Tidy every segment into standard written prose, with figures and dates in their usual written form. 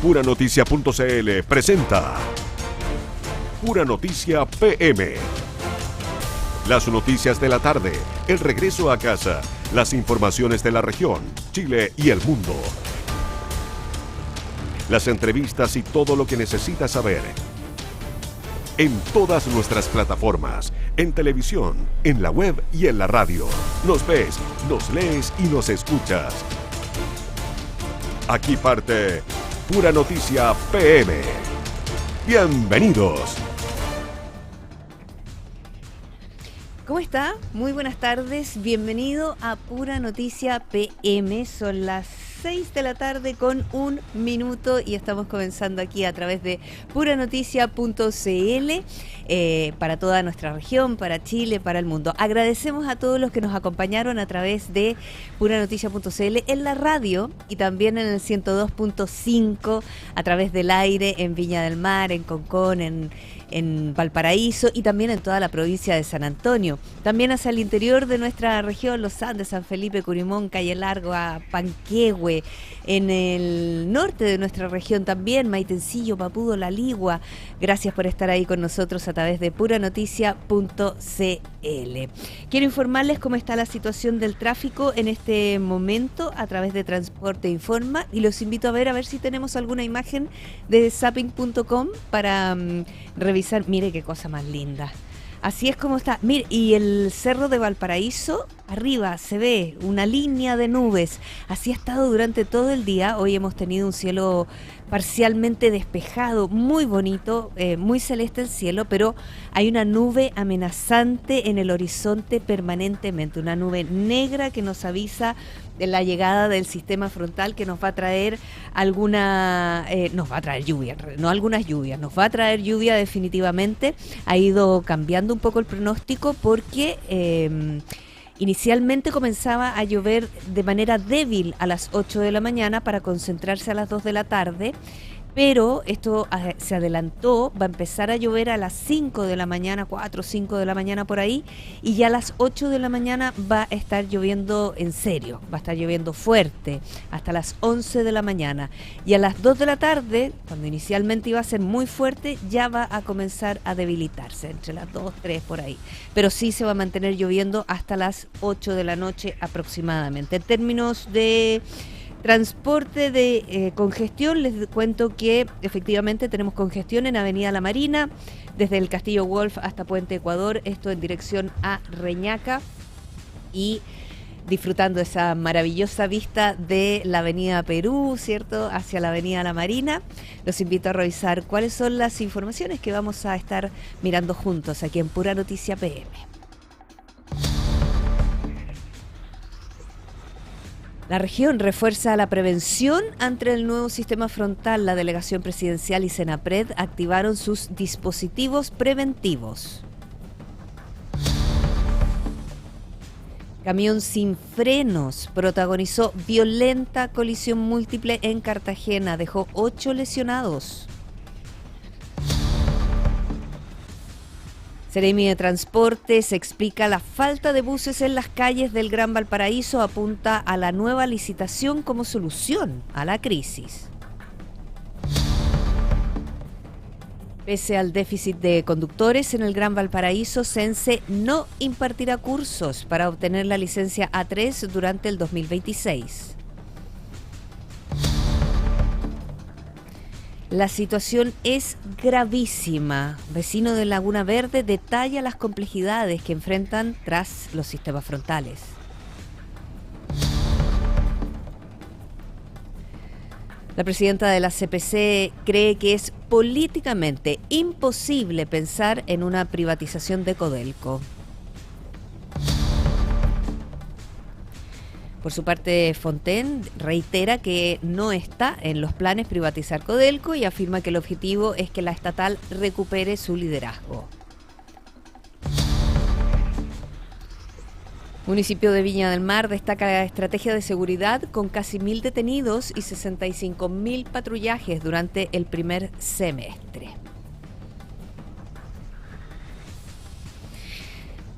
Puranoticia.cl presenta Pura Noticia PM. Las noticias de la tarde, el regreso a casa, las informaciones de la región, Chile y el mundo. Las entrevistas y todo lo que necesitas saber. En todas nuestras plataformas, en televisión, en la web y en la radio. Nos ves, nos lees y nos escuchas. Aquí parte Pura Noticia PM. Bienvenidos. ¿Cómo está? Muy buenas tardes. Bienvenido a Pura Noticia PM. Son las 6 de la tarde con 1 minuto y estamos comenzando aquí a través de puranoticia.cl para toda nuestra región, para Chile, para el mundo. Agradecemos a todos los que nos acompañaron a través de puranoticia.cl en la radio y también en el 102.5 a través del aire en Viña del Mar, en Concón, en Valparaíso y también en toda la provincia de San Antonio. También hacia el interior de nuestra región, Los Andes, San Felipe, Curimón, Calle Largo, a Panquehue, en el norte de nuestra región también, Maitencillo, Papudo, La Ligua. Gracias por estar ahí con nosotros a través de puranoticia.cl. Quiero informarles cómo está la situación del tráfico en este momento a través de Transporte Informa y los invito a ver si tenemos alguna imagen de zapping.com para revisar. Mire qué cosa más linda. Así es como está. Mire, y el cerro de Valparaíso, arriba se ve una línea de nubes. Así ha estado durante todo el día. Hoy hemos tenido un cielo parcialmente despejado, muy bonito, muy celeste el cielo, pero hay una nube amenazante en el horizonte permanentemente, una nube negra que nos avisa de la llegada del sistema frontal que nos va a traer nos va a traer lluvia, no algunas lluvias, nos va a traer lluvia definitivamente. Ha ido cambiando un poco el pronóstico porque inicialmente comenzaba a llover de manera débil a las 8 de la mañana para concentrarse a las 2 de la tarde, pero esto se adelantó, va a empezar a llover a las 5 de la mañana, 4 o 5 de la mañana por ahí, y ya a las 8 de la mañana va a estar lloviendo en serio, va a estar lloviendo fuerte, hasta las 11 de la mañana. Y a las 2 de la tarde, cuando inicialmente iba a ser muy fuerte, ya va a comenzar a debilitarse, entre las 2, 3 por ahí. Pero sí se va a mantener lloviendo hasta las 8 de la noche aproximadamente. En términos de transporte de congestión, les cuento que efectivamente tenemos congestión en Avenida La Marina, desde el Castillo Wolf hasta Puente Ecuador, esto en dirección a Reñaca, y disfrutando esa maravillosa vista de la Avenida Perú, ¿cierto?, hacia la Avenida La Marina. Los invito a revisar cuáles son las informaciones que vamos a estar mirando juntos aquí en Pura Noticia PM. La región refuerza la prevención ante el nuevo sistema frontal. La delegación presidencial y Senapred activaron sus dispositivos preventivos. Camión sin frenos protagonizó violenta colisión múltiple en Cartagena. Dejó 8 lesionados. Seremi de Transportes explica la falta de buses en las calles del Gran Valparaíso, apunta a la nueva licitación como solución a la crisis. Pese al déficit de conductores en el Gran Valparaíso, Sense no impartirá cursos para obtener la licencia A3 durante el 2026. La situación es gravísima. Vecino de Laguna Verde detalla las complejidades que enfrentan tras los sistemas frontales. La presidenta de la CPC cree que es políticamente imposible pensar en una privatización de Codelco. Por su parte, Fontaine reitera que no está en los planes privatizar Codelco y afirma que el objetivo es que la estatal recupere su liderazgo. Municipio de Viña del Mar destaca la estrategia de seguridad con casi 1.000 detenidos y 65.000 patrullajes durante el primer semestre.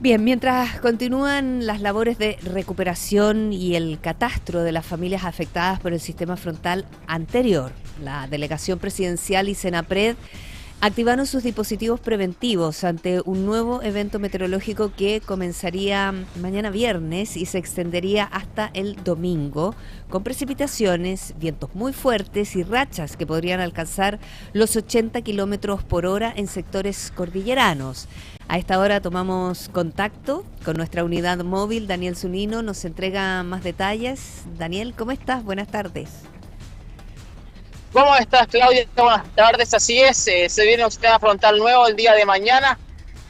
Bien, mientras continúan las labores de recuperación y el catastro de las familias afectadas por el sistema frontal anterior, la delegación presidencial y Senapred activaron sus dispositivos preventivos ante un nuevo evento meteorológico que comenzaría mañana viernes y se extendería hasta el domingo, con precipitaciones, vientos muy fuertes y rachas que podrían alcanzar los 80 kilómetros por hora en sectores cordilleranos. A esta hora tomamos contacto con nuestra unidad móvil. Daniel Zunino nos entrega más detalles. Daniel, ¿cómo estás? Buenas tardes. ¿Cómo estás, Claudia? Buenas tardes, así es, se viene un sistema frontal nuevo el día de mañana,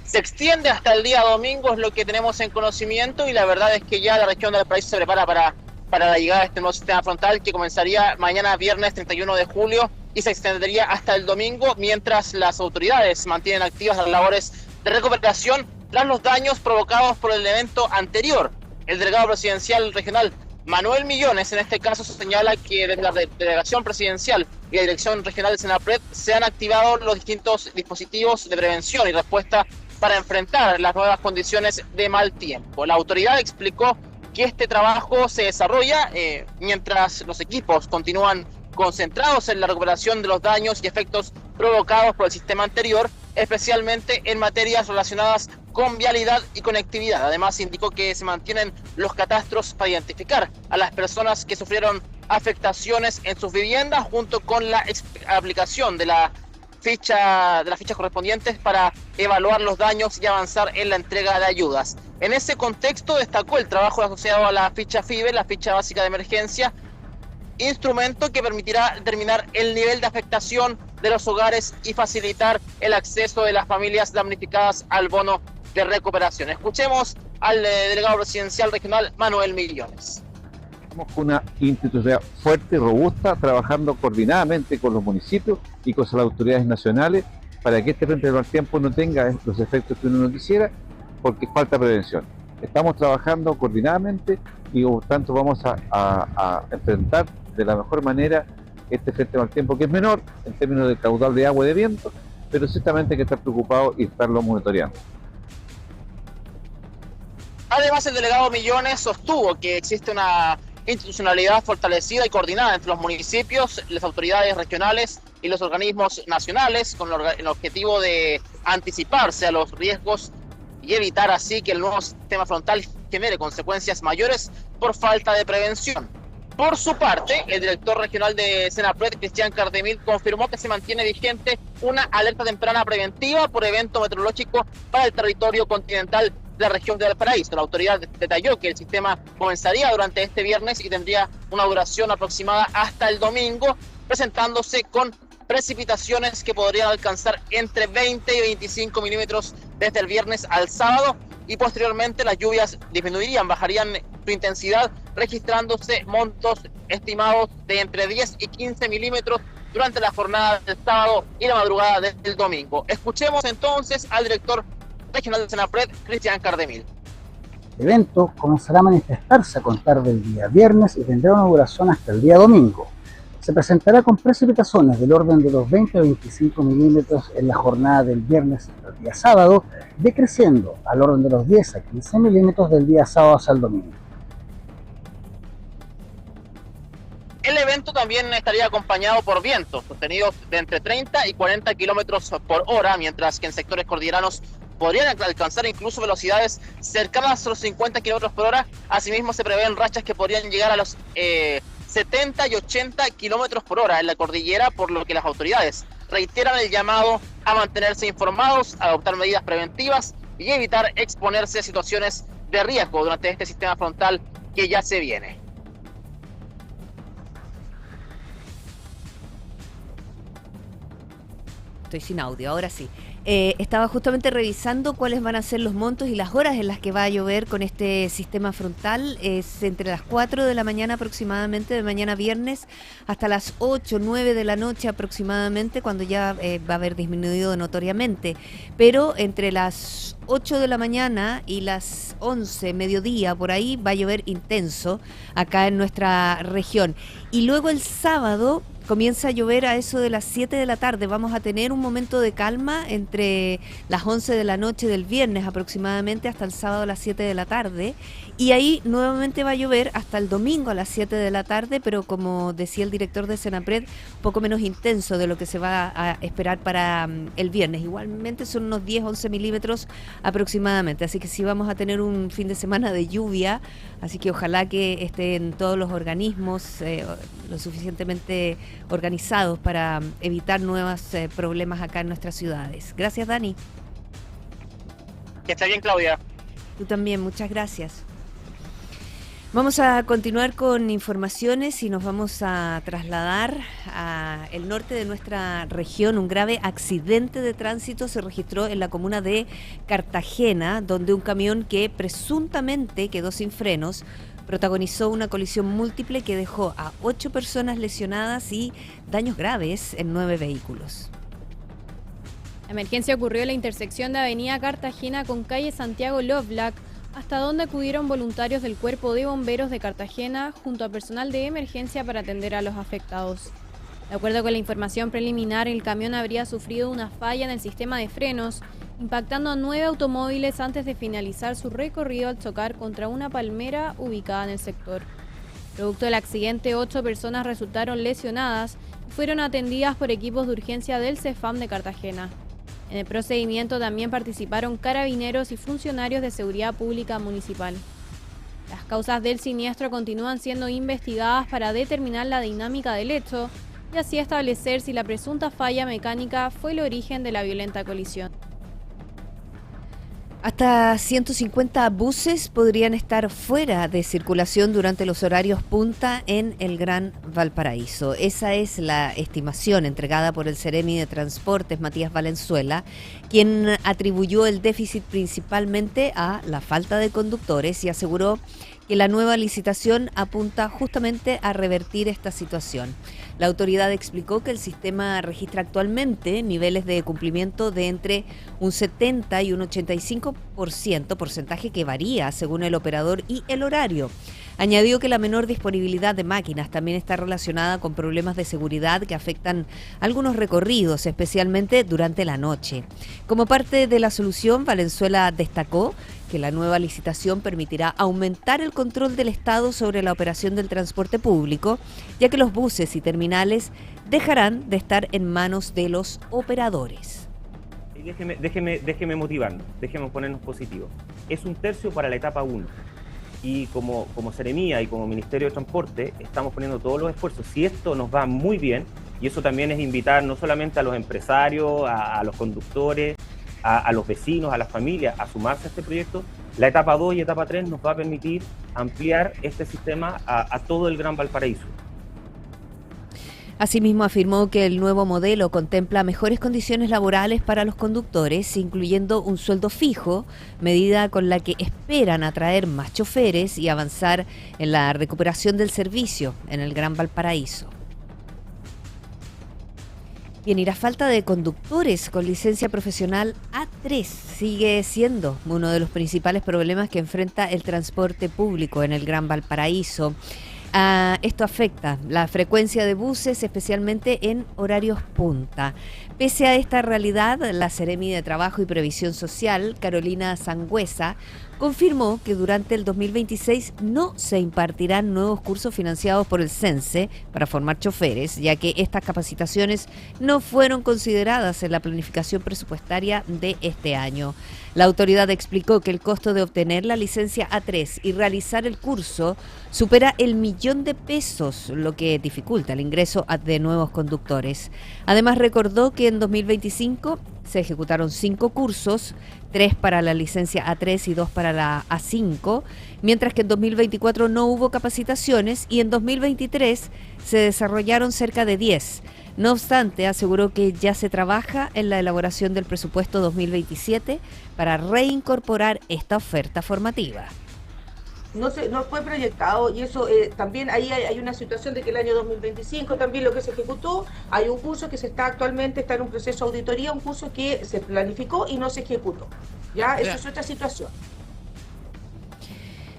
se extiende hasta el día domingo, es lo que tenemos en conocimiento, y la verdad es que ya la región del país se prepara para la llegada de este nuevo sistema frontal que comenzaría mañana viernes 31 de julio y se extendería hasta el domingo, mientras las autoridades mantienen activas las labores de recuperación tras los daños provocados por el evento anterior. El delegado presidencial regional Manuel Millones, en este caso, señala que desde la delegación presidencial y la dirección regional de Senapred se han activado los distintos dispositivos de prevención y respuesta para enfrentar las nuevas condiciones de mal tiempo. La autoridad explicó que este trabajo se desarrolla mientras los equipos continúan concentrados en la recuperación de los daños y efectos provocados por el sistema anterior, especialmente en materias relacionadas con vialidad y conectividad. Además, indicó que se mantienen los catastros para identificar a las personas que sufrieron afectaciones en sus viviendas, junto con la aplicación de las fichas correspondientes para evaluar los daños y avanzar en la entrega de ayudas. En ese contexto destacó el trabajo asociado a la ficha FIBE, la ficha básica de emergencia, instrumento que permitirá determinar el nivel de afectación de los hogares y facilitar el acceso de las familias damnificadas al bono de recuperación. Escuchemos al delegado presidencial regional Manuel Millones. Estamos con una institucionalidad fuerte y robusta, trabajando coordinadamente con los municipios y con las autoridades nacionales para que este frente del mal tiempo no tenga los efectos que uno no quisiera, porque falta prevención. Estamos trabajando coordinadamente y por tanto vamos a enfrentar de la mejor manera este frente mal tiempo, que es menor en términos de caudal de agua y de viento, pero ciertamente hay que estar preocupado y estarlo monitoreando. Además, el delegado Millones sostuvo que existe una institucionalidad fortalecida y coordinada entre los municipios, las autoridades regionales y los organismos nacionales, con el objetivo de anticiparse a los riesgos y evitar así que el nuevo sistema frontal genere consecuencias mayores por falta de prevención. Por su parte, el director regional de Senapred, Cristian Cardemil, confirmó que se mantiene vigente una alerta temprana preventiva por evento meteorológico para el territorio continental de la región de Valparaíso. La autoridad detalló que el sistema comenzaría durante este viernes y tendría una duración aproximada hasta el domingo, presentándose con precipitaciones que podrían alcanzar entre 20 y 25 milímetros desde el viernes al sábado, y posteriormente las lluvias disminuirían, bajarían su intensidad, registrándose montos estimados de entre 10 y 15 milímetros durante la jornada del sábado y la madrugada del domingo. Escuchemos entonces al director regional de Senapred, Cristian Cardemil. El evento comenzará a manifestarse a contar del día viernes y tendrá una duración hasta el día domingo. Se presentará con precipitaciones del orden de los 20 a 25 milímetros en la jornada del viernes hasta el día sábado, decreciendo al orden de los 10 a 15 milímetros del día sábado hasta el domingo. El evento también estaría acompañado por vientos sostenidos de entre 30 y 40 kilómetros por hora, mientras que en sectores cordilleranos podrían alcanzar incluso velocidades cercanas a los 50 kilómetros por hora. Asimismo, se prevén rachas que podrían llegar a los 70 y 80 kilómetros por hora en la cordillera, por lo que las autoridades reiteran el llamado a mantenerse informados, a adoptar medidas preventivas y evitar exponerse a situaciones de riesgo durante este sistema frontal que ya se viene. Estoy sin audio, ahora sí. Estaba justamente revisando cuáles van a ser los montos y las horas en las que va a llover con este sistema frontal. Es entre las 4 de la mañana aproximadamente, de mañana viernes, hasta las 8, 9 de la noche aproximadamente, cuando ya va a haber disminuido notoriamente. Pero entre las 8 de la mañana y las 11, mediodía, por ahí, va a llover intenso acá en nuestra región. Y luego el sábado comienza a llover a eso de las 7 de la tarde. Vamos a tener un momento de calma entre las 11 de la noche del viernes aproximadamente hasta el sábado a las 7 de la tarde. Y ahí nuevamente va a llover hasta el domingo a las 7 de la tarde, pero como decía el director de Senapred, un poco menos intenso de lo que se va a esperar para el viernes. Igualmente son unos 10-11 milímetros aproximadamente, así que sí vamos a tener un fin de semana de lluvia, así que ojalá que estén todos los organismos lo suficientemente organizados para evitar nuevos problemas acá en nuestras ciudades. Gracias, Dani. Que esté bien, Claudia. Tú también, muchas gracias. Vamos a continuar con informaciones y nos vamos a trasladar al norte de nuestra región. Un grave accidente de tránsito se registró en la comuna de Cartagena, donde un camión que presuntamente quedó sin frenos protagonizó una colisión múltiple que dejó a 8 personas lesionadas y daños graves en 9 vehículos. La emergencia ocurrió en la intersección de Avenida Cartagena con calle Santiago Lovelock, hasta donde acudieron voluntarios del Cuerpo de Bomberos de Cartagena junto a personal de emergencia para atender a los afectados. De acuerdo con la información preliminar, el camión habría sufrido una falla en el sistema de frenos, impactando a 9 automóviles antes de finalizar su recorrido al chocar contra una palmera ubicada en el sector. Producto del accidente, 8 personas resultaron lesionadas y fueron atendidas por equipos de urgencia del CEFAM de Cartagena. En el procedimiento también participaron carabineros y funcionarios de seguridad pública municipal. Las causas del siniestro continúan siendo investigadas para determinar la dinámica del hecho y así establecer si la presunta falla mecánica fue el origen de la violenta colisión. Hasta 150 buses podrían estar fuera de circulación durante los horarios punta en el Gran Valparaíso. Esa es la estimación entregada por el Seremi de Transportes, Matías Valenzuela, quien atribuyó el déficit principalmente a la falta de conductores y aseguró que la nueva licitación apunta justamente a revertir esta situación. La autoridad explicó que el sistema registra actualmente niveles de cumplimiento de entre un 70 y un 85%, porcentaje que varía según el operador y el horario. Añadió que la menor disponibilidad de máquinas también está relacionada con problemas de seguridad que afectan algunos recorridos, especialmente durante la noche. Como parte de la solución, Valenzuela destacó que la nueva licitación permitirá aumentar el control del Estado sobre la operación del transporte público, ya que los buses y terminales dejarán de estar en manos de los operadores. Déjeme motivarnos, déjeme ponernos positivos. Es 1/3 para la etapa 1. Y como Seremía y como Ministerio de Transporte estamos poniendo todos los esfuerzos. Si esto nos va muy bien, y eso también es invitar no solamente a los empresarios, a los conductores, a los vecinos, a las familias, a sumarse a este proyecto, la etapa 2 y etapa 3 nos va a permitir ampliar este sistema a todo el Gran Valparaíso. Asimismo, afirmó que el nuevo modelo contempla mejores condiciones laborales para los conductores, incluyendo un sueldo fijo, medida con la que esperan atraer más choferes y avanzar en la recuperación del servicio en el Gran Valparaíso. Bien, y la falta de conductores con licencia profesional A3 sigue siendo uno de los principales problemas que enfrenta el transporte público en el Gran Valparaíso. Esto afecta la frecuencia de buses, especialmente en horarios punta. Pese a esta realidad, la Seremi de Trabajo y Previsión Social, Carolina Sangüesa, confirmó que durante el 2026 no se impartirán nuevos cursos financiados por el CENSE para formar choferes, ya que estas capacitaciones no fueron consideradas en la planificación presupuestaria de este año. La autoridad explicó que el costo de obtener la licencia A3 y realizar el curso supera el $1.000.000, lo que dificulta el ingreso de nuevos conductores. Además, recordó que en 2025 se ejecutaron 5 cursos, 3 para la licencia A3 y 2 para la A5, mientras que en 2024 no hubo capacitaciones y en 2023 se desarrollaron cerca de 10. No obstante, aseguró que ya se trabaja en la elaboración del presupuesto 2027 para reincorporar esta oferta formativa. No fue proyectado y eso también ahí hay una situación de que el año 2025 también lo que se ejecutó, hay un curso que está en un proceso de auditoría, un curso que se planificó y no se ejecutó. Ya, eso es otra situación.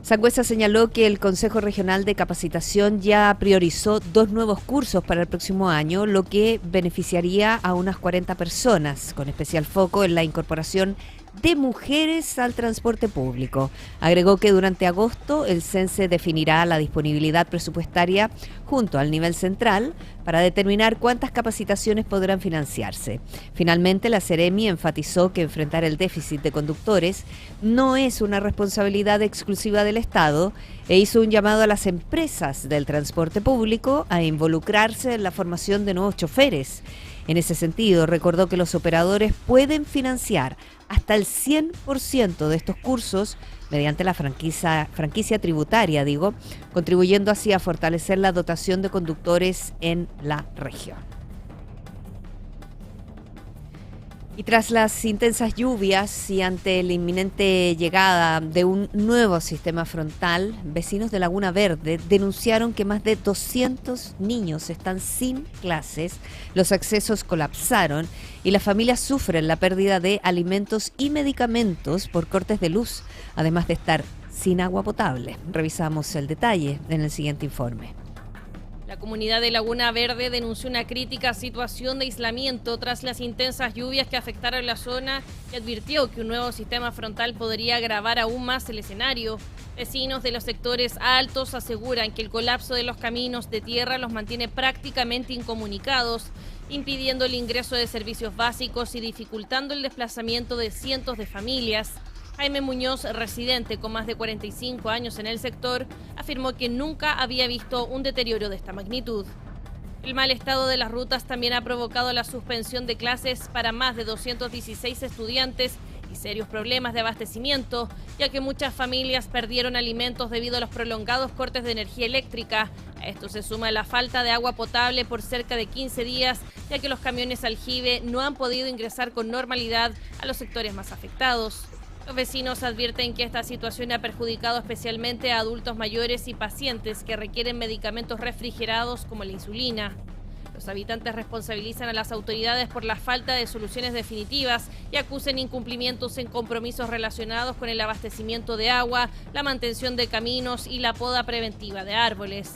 Sangüesa señaló que el Consejo Regional de Capacitación ya priorizó 2 nuevos cursos para el próximo año, lo que beneficiaría a unas 40 personas, con especial foco en la incorporación de mujeres al transporte público. Agregó que durante agosto el CENSE definirá la disponibilidad presupuestaria junto al nivel central para determinar cuántas capacitaciones podrán financiarse. Finalmente, la Seremi enfatizó que enfrentar el déficit de conductores no es una responsabilidad exclusiva del Estado e hizo un llamado a las empresas del transporte público a involucrarse en la formación de nuevos choferes. En ese sentido, recordó que los operadores pueden financiar hasta el 100% de estos cursos mediante la franquicia tributaria, contribuyendo así a fortalecer la dotación de conductores en la región. Y tras las intensas lluvias y ante la inminente llegada de un nuevo sistema frontal, vecinos de Laguna Verde denunciaron que más de 200 niños están sin clases, los accesos colapsaron y las familias sufren la pérdida de alimentos y medicamentos por cortes de luz, además de estar sin agua potable. Revisamos el detalle en el siguiente informe. La comunidad de Laguna Verde denunció una crítica situación de aislamiento tras las intensas lluvias que afectaron la zona y advirtió que un nuevo sistema frontal podría agravar aún más el escenario. Vecinos de los sectores altos aseguran que el colapso de los caminos de tierra los mantiene prácticamente incomunicados, impidiendo el ingreso de servicios básicos y dificultando el desplazamiento de cientos de familias. Jaime Muñoz, residente con más de 45 años en el sector, afirmó que nunca había visto un deterioro de esta magnitud. El mal estado de las rutas también ha provocado la suspensión de clases para más de 216 estudiantes y serios problemas de abastecimiento, ya que muchas familias perdieron alimentos debido a los prolongados cortes de energía eléctrica. A esto se suma la falta de agua potable por cerca de 15 días, ya que los camiones aljibe no han podido ingresar con normalidad a los sectores más afectados. Los vecinos advierten que esta situación ha perjudicado especialmente a adultos mayores y pacientes que requieren medicamentos refrigerados como la insulina. Los habitantes responsabilizan a las autoridades por la falta de soluciones definitivas y acusan incumplimientos en compromisos relacionados con el abastecimiento de agua, la mantención de caminos y la poda preventiva de árboles.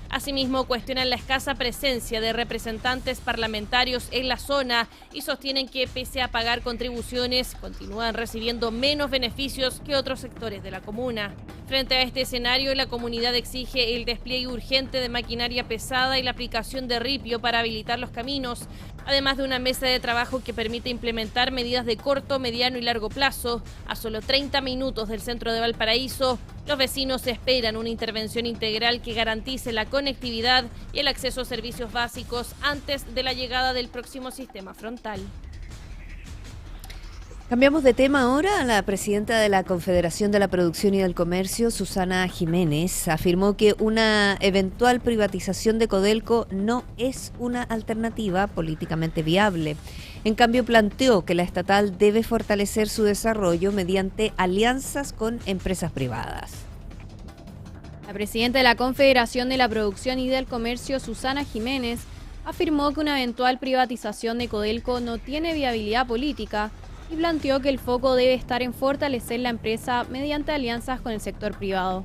Asimismo, cuestionan la escasa presencia de representantes parlamentarios en la zona y sostienen que, pese a pagar contribuciones, continúan recibiendo menos beneficios que otros sectores de la comuna. Frente a este escenario, la comunidad exige el despliegue urgente de maquinaria pesada y la aplicación de ripio para habilitar los caminos, además de una mesa de trabajo que permite implementar medidas de corto, mediano y largo plazo. A solo 30 minutos del centro de Valparaíso, los vecinos esperan una intervención integral que garantice la conectividad y el acceso a servicios básicos antes de la llegada del próximo sistema frontal. Cambiamos de tema ahora. La presidenta de la Confederación de la Producción y del Comercio, Susana Jiménez, afirmó que una eventual privatización de Codelco no es una alternativa políticamente viable. En cambio, planteó que la estatal debe fortalecer su desarrollo mediante alianzas con empresas privadas. La presidenta de la Confederación de la Producción y del Comercio, Susana Jiménez, afirmó que una eventual privatización de Codelco no tiene viabilidad política y planteó que el foco debe estar en fortalecer la empresa mediante alianzas con el sector privado.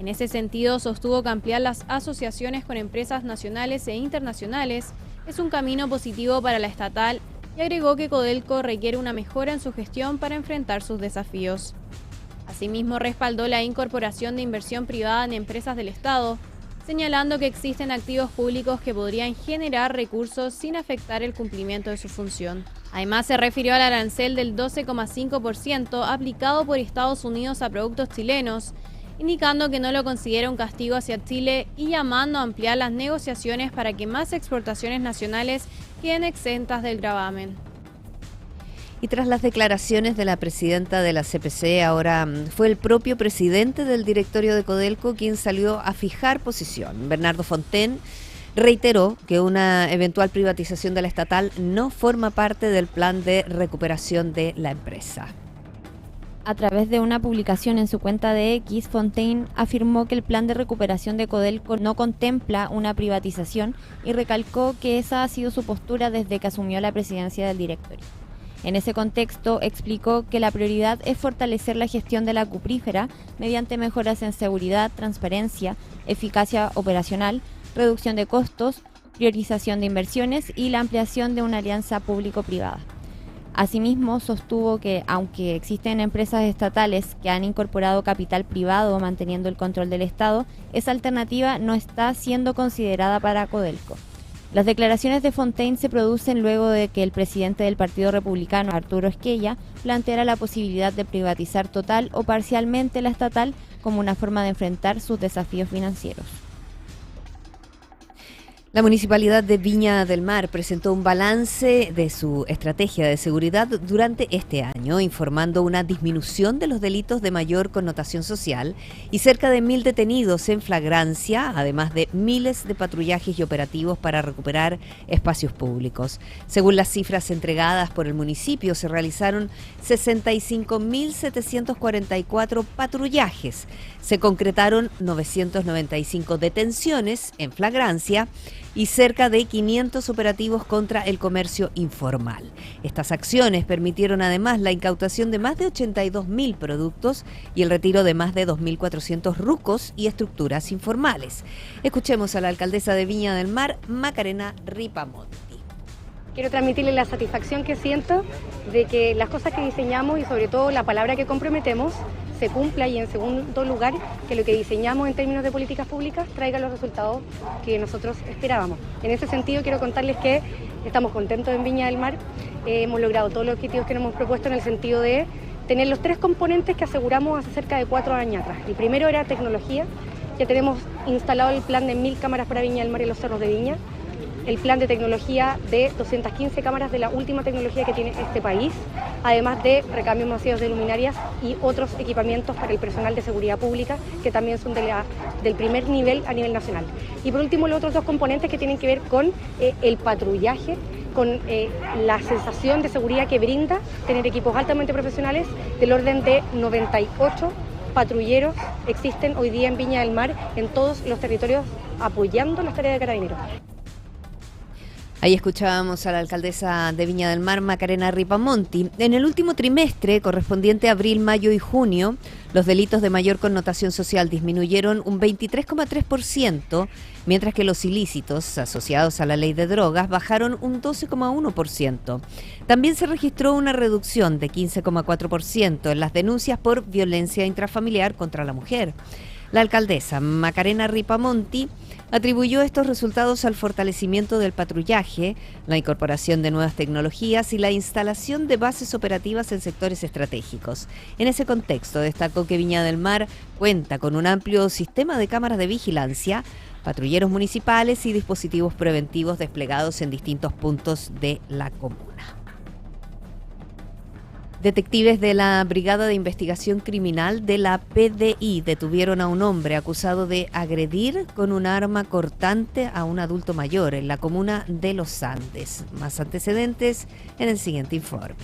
En ese sentido, sostuvo que ampliar las asociaciones con empresas nacionales e internacionales es un camino positivo para la estatal y agregó que Codelco requiere una mejora en su gestión para enfrentar sus desafíos. Asimismo, respaldó la incorporación de inversión privada en empresas del Estado, señalando que existen activos públicos que podrían generar recursos sin afectar el cumplimiento de su función. Además, se refirió al arancel del 12,5% aplicado por Estados Unidos a productos chilenos, indicando que no lo considera un castigo hacia Chile y llamando a ampliar las negociaciones para que más exportaciones nacionales queden exentas del gravamen. Y tras las declaraciones de la presidenta de la CPC, ahora fue el propio presidente del directorio de Codelco quien salió a fijar posición. Bernardo Fontaine reiteró que una eventual privatización de la estatal no forma parte del plan de recuperación de la empresa. A través de una publicación en su cuenta de X, Fontaine afirmó que el plan de recuperación de Codelco no contempla una privatización y recalcó que esa ha sido su postura desde que asumió la presidencia del directorio. En ese contexto, explicó que la prioridad es fortalecer la gestión de la cuprífera mediante mejoras en seguridad, transparencia, eficacia operacional, reducción de costos, priorización de inversiones y la ampliación de una alianza público-privada. Asimismo, sostuvo que, aunque existen empresas estatales que han incorporado capital privado manteniendo el control del Estado, esa alternativa no está siendo considerada para Codelco. Las declaraciones de Fontaine se producen luego de que el presidente del Partido Republicano, Arturo Esquella, planteara la posibilidad de privatizar total o parcialmente la estatal como una forma de enfrentar sus desafíos financieros. La Municipalidad de Viña del Mar presentó un balance de su estrategia de seguridad durante este año, informando una disminución de los delitos de mayor connotación social y cerca de 1.000 detenidos en flagrancia, además de miles de patrullajes y operativos para recuperar espacios públicos. Según las cifras entregadas por el municipio, se realizaron 65.744 patrullajes. Se concretaron 995 detenciones en flagrancia y cerca de 500 operativos contra el comercio informal. Estas acciones permitieron además la incautación de más de 82.000 productos y el retiro de más de 2.400 rucos y estructuras informales. Escuchemos a la alcaldesa de Viña del Mar, Macarena Ripamonti. Quiero transmitirle la satisfacción que siento de que las cosas que diseñamos y sobre todo la palabra que comprometemos se cumpla, y en segundo lugar que lo que diseñamos en términos de políticas públicas traiga los resultados que nosotros esperábamos. En ese sentido quiero contarles que estamos contentos en Viña del Mar, hemos logrado todos los objetivos que nos hemos propuesto en el sentido de tener los 3 componentes que aseguramos hace cerca de 4 años atrás. El primero era tecnología, ya tenemos instalado el plan de 1.000 cámaras para Viña del Mar y los cerros de Viña, el plan de tecnología de 215 cámaras de la última tecnología que tiene este país, además de recambios masivos de luminarias y otros equipamientos para el personal de seguridad pública que también son del primer nivel a nivel nacional. Y por último, los otros 2 componentes que tienen que ver con el patrullaje, con la sensación de seguridad que brinda tener equipos altamente profesionales del orden de 98 patrulleros existen hoy día en Viña del Mar, en todos los territorios, apoyando las tareas de Carabineros. Ahí escuchábamos a la alcaldesa de Viña del Mar, Macarena Ripamonti. En el último trimestre, correspondiente a abril, mayo y junio, los delitos de mayor connotación social disminuyeron un 23,3%, mientras que los ilícitos asociados a la ley de drogas bajaron un 12,1%. También se registró una reducción de 15,4% en las denuncias por violencia intrafamiliar contra la mujer. La alcaldesa Macarena Ripamonti atribuyó estos resultados al fortalecimiento del patrullaje, la incorporación de nuevas tecnologías y la instalación de bases operativas en sectores estratégicos. En ese contexto, destacó que Viña del Mar cuenta con un amplio sistema de cámaras de vigilancia, patrulleros municipales y dispositivos preventivos desplegados en distintos puntos de la comuna. Detectives de la Brigada de Investigación Criminal de la PDI detuvieron a un hombre acusado de agredir con un arma cortante a un adulto mayor en la comuna de Los Andes. Más antecedentes en el siguiente informe.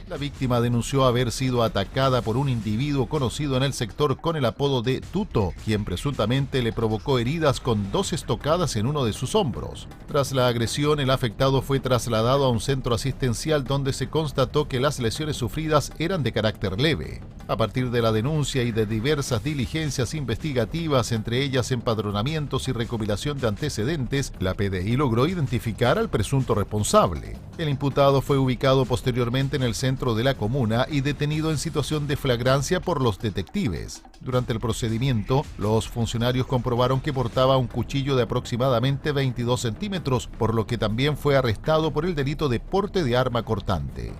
La víctima denunció haber sido atacada por un individuo conocido en el sector con el apodo de Tuto, quien presuntamente le provocó heridas con 2 estocadas en uno de sus hombros. Tras la agresión, el afectado fue trasladado a un centro asistencial donde se constató que las lesiones sufridas eran de carácter leve. A partir de la denuncia y de diversas diligencias investigativas, entre ellas empadronamientos y recopilación de antecedentes, la PDI logró identificar al presunto responsable. El imputado fue ubicado posteriormente en el centro de la comuna y detenido en situación de flagrancia por los detectives. Durante el procedimiento, los funcionarios comprobaron que portaba un cuchillo de aproximadamente 22 centímetros, por lo que también fue arrestado por el delito de porte de arma cortante.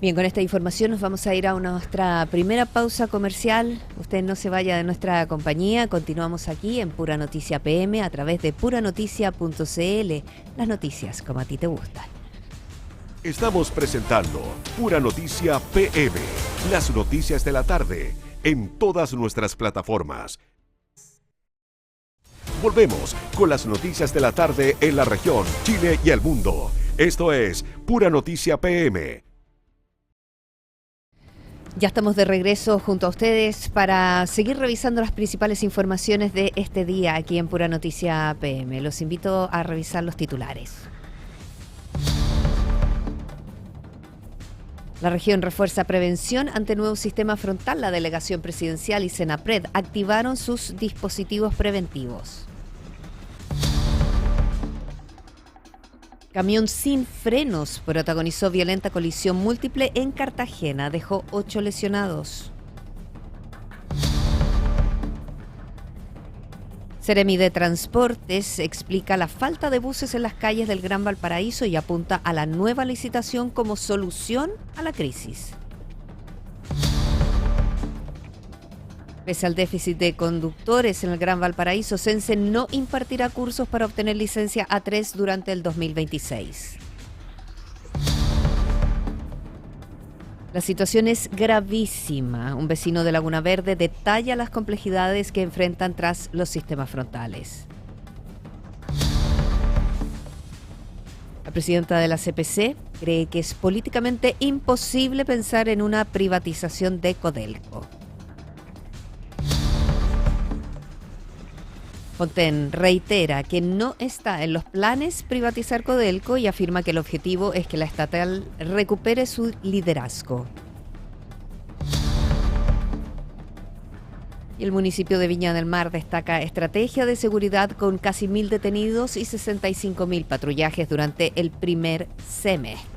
Bien, con esta información nos vamos a ir a nuestra primera pausa comercial. Usted no se vaya de nuestra compañía. Continuamos aquí en Pura Noticia PM a través de puranoticia.cl. Las noticias como a ti te gustan. Estamos presentando Pura Noticia PM, las noticias de la tarde, en todas nuestras plataformas. Volvemos con las noticias de la tarde en la región, Chile y el mundo. Esto es Pura Noticia PM. Ya estamos de regreso junto a ustedes para seguir revisando las principales informaciones de este día aquí en Pura Noticia PM. Los invito a revisar los titulares. La región refuerza prevención ante nuevo sistema frontal. La delegación presidencial y Senapred activaron sus dispositivos preventivos. Camión sin frenos protagonizó violenta colisión múltiple en Cartagena. Dejó 8 lesionados. Seremi de Transportes explica la falta de buses en las calles del Gran Valparaíso y apunta a la nueva licitación como solución a la crisis. Pese al déficit de conductores en el Gran Valparaíso, Sense no impartirá cursos para obtener licencia A3 durante el 2026. La situación es gravísima. Un vecino de Laguna Verde detalla las complejidades que enfrentan tras los sistemas frontales. La presidenta de la CPC cree que es políticamente imposible pensar en una privatización de Codelco. Fontaine reitera que no está en los planes privatizar Codelco y afirma que el objetivo es que la estatal recupere su liderazgo. Y el municipio de Viña del Mar destaca estrategia de seguridad con casi 1.000 detenidos y 65.000 patrullajes durante el primer semestre.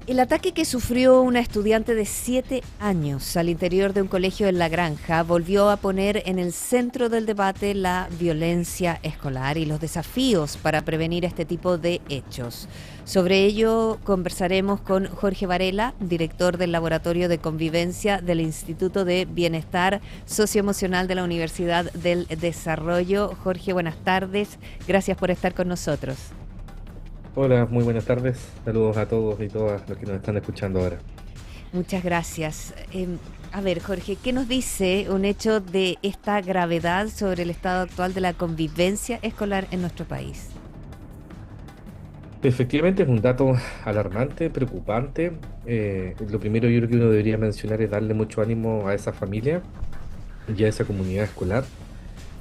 El ataque que sufrió una estudiante de 7 años al interior de un colegio en La Granja volvió a poner en el centro del debate la violencia escolar y los desafíos para prevenir este tipo de hechos. Sobre ello conversaremos con Jorge Varela, director del Laboratorio de Convivencia del Instituto de Bienestar Socioemocional de la Universidad del Desarrollo. Jorge, buenas tardes. Gracias por estar con nosotros. Hola, muy buenas tardes. Saludos a todos y todas los que nos están escuchando ahora. Muchas gracias. A ver, Jorge, ¿qué nos dice un hecho de esta gravedad sobre el estado actual de la convivencia escolar en nuestro país? Efectivamente es un dato alarmante, preocupante. Lo primero yo creo que uno debería mencionar es darle mucho ánimo a esa familia y a esa comunidad escolar.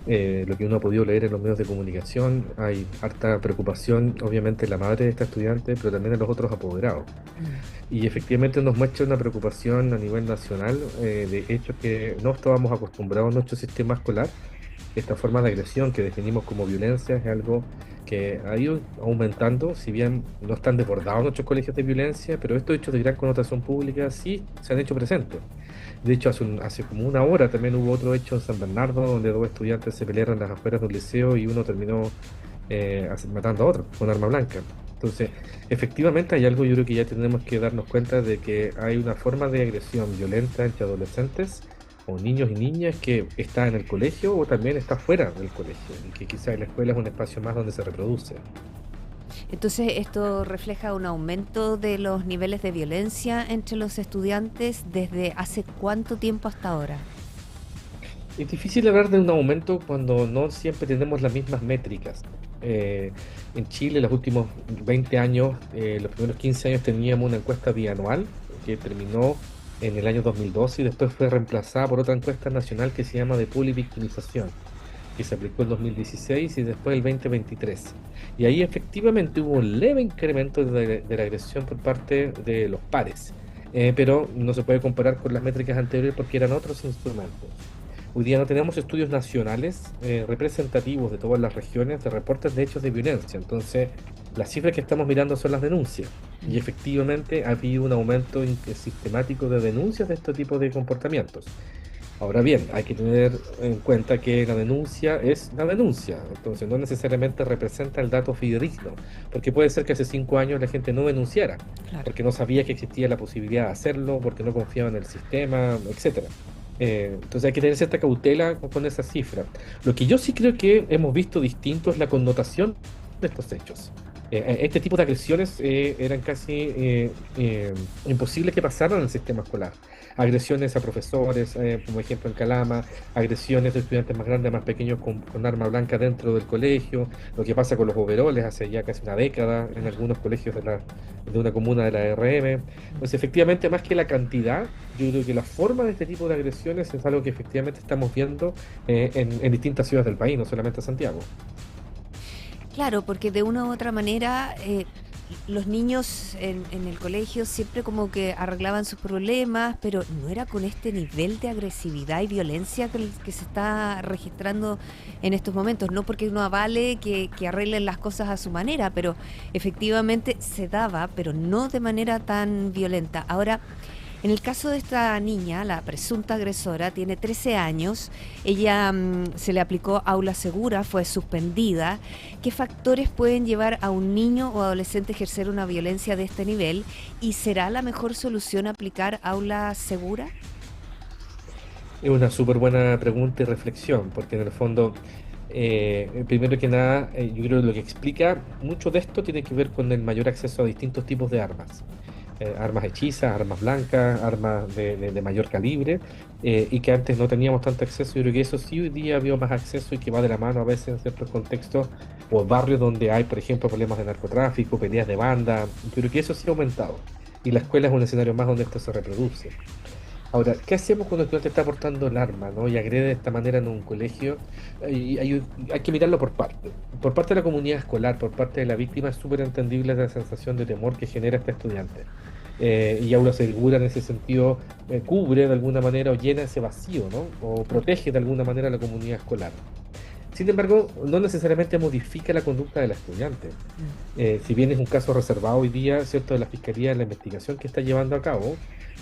Lo que uno ha podido leer en los medios de comunicación, hay harta preocupación, obviamente, en la madre de esta estudiante, pero también en los otros apoderados. Y efectivamente nos muestra una preocupación a nivel nacional de hechos que no estábamos acostumbrados en nuestro sistema escolar. Esta forma de agresión que definimos como violencia es algo que ha ido aumentando, si bien no están desbordados nuestros colegios de violencia, pero estos hechos de gran connotación pública sí se han hecho presentes. De hecho, hace como una hora también hubo otro hecho en San Bernardo, donde 2 estudiantes se pelearon en las afueras de un liceo y uno terminó matando a otro con arma blanca. Entonces, efectivamente hay algo, yo creo que ya tenemos que darnos cuenta de que hay una forma de agresión violenta entre adolescentes o niños y niñas que está en el colegio o también está fuera del colegio, y que quizás la escuela es un espacio más donde se reproduce. Entonces, ¿esto refleja un aumento de los niveles de violencia entre los estudiantes desde hace cuánto tiempo hasta ahora? Es difícil hablar de un aumento cuando no siempre tenemos las mismas métricas. En Chile, los últimos 20 años, los primeros 15 años teníamos una encuesta bianual que terminó en el año 2012 y después fue reemplazada por otra encuesta nacional que se llama de polivictimización, que se aplicó en 2016 y después el 2023. Y ahí efectivamente hubo un leve incremento de la agresión por parte de los pares, pero no se puede comparar con las métricas anteriores porque eran otros instrumentos. Hoy día no tenemos estudios nacionales representativos de todas las regiones de reportes de hechos de violencia, entonces las cifras que estamos mirando son las denuncias y efectivamente ha habido un aumento sistemático de denuncias de este tipo de comportamientos. Ahora bien, hay que tener en cuenta que la denuncia es la denuncia, entonces no necesariamente representa el dato fidedigno, porque puede ser que hace 5 años la gente no denunciara, claro, porque no sabía que existía la posibilidad de hacerlo, porque no confiaba en el sistema, etcétera. Entonces hay que tener cierta cautela con esa cifra. Lo que yo sí creo que hemos visto distinto es la connotación de estos hechos. Este tipo de agresiones eran casi imposibles que pasaran en el sistema escolar. Agresiones a profesores, como ejemplo en Calama, agresiones de estudiantes más grandes, más pequeños con arma blanca dentro del colegio, lo que pasa con los overoles hace ya casi una década en algunos colegios de una comuna de la RM. Pues efectivamente, más que la cantidad, yo creo que la forma de este tipo de agresiones es algo que efectivamente estamos viendo en distintas ciudades del país, no solamente Santiago. Claro, porque de una u otra manera los niños en el colegio siempre como que arreglaban sus problemas, pero no era con este nivel de agresividad y violencia que se está registrando en estos momentos. No porque uno avale que arreglen las cosas a su manera, pero efectivamente se daba, pero no de manera tan violenta. Ahora, en el caso de esta niña, la presunta agresora, tiene 13 años, ella se le aplicó aula segura, fue suspendida. ¿Qué factores pueden llevar a un niño o adolescente a ejercer una violencia de este nivel? ¿Y será la mejor solución aplicar aula segura? Es una súper buena pregunta y reflexión, porque en el fondo, primero que nada, yo creo que lo que explica mucho de esto tiene que ver con el mayor acceso a distintos tipos de armas. Armas hechizas, armas blancas, armas de mayor calibre, y que antes no teníamos tanto acceso. Yo creo que eso sí hoy día había más acceso y que va de la mano a veces en ciertos contextos o barrios donde hay, por ejemplo, problemas de narcotráfico, peleas de banda. Yo creo que eso sí ha aumentado, y la escuela es un escenario más donde esto se reproduce. Ahora, ¿qué hacemos cuando el estudiante está portando el arma, ¿no? Y agrede de esta manera en un colegio? Hay que mirarlo por parte. Por parte de la comunidad escolar, por parte de la víctima, es súper entendible la sensación de temor que genera este estudiante. Y Aula Segura en ese sentido cubre de alguna manera o llena ese vacío, ¿no? O protege de alguna manera a la comunidad escolar. Sin embargo, no necesariamente modifica la conducta del estudiante. Si bien es un caso reservado hoy día, ¿cierto?, de la Fiscalía en la investigación que está llevando a cabo,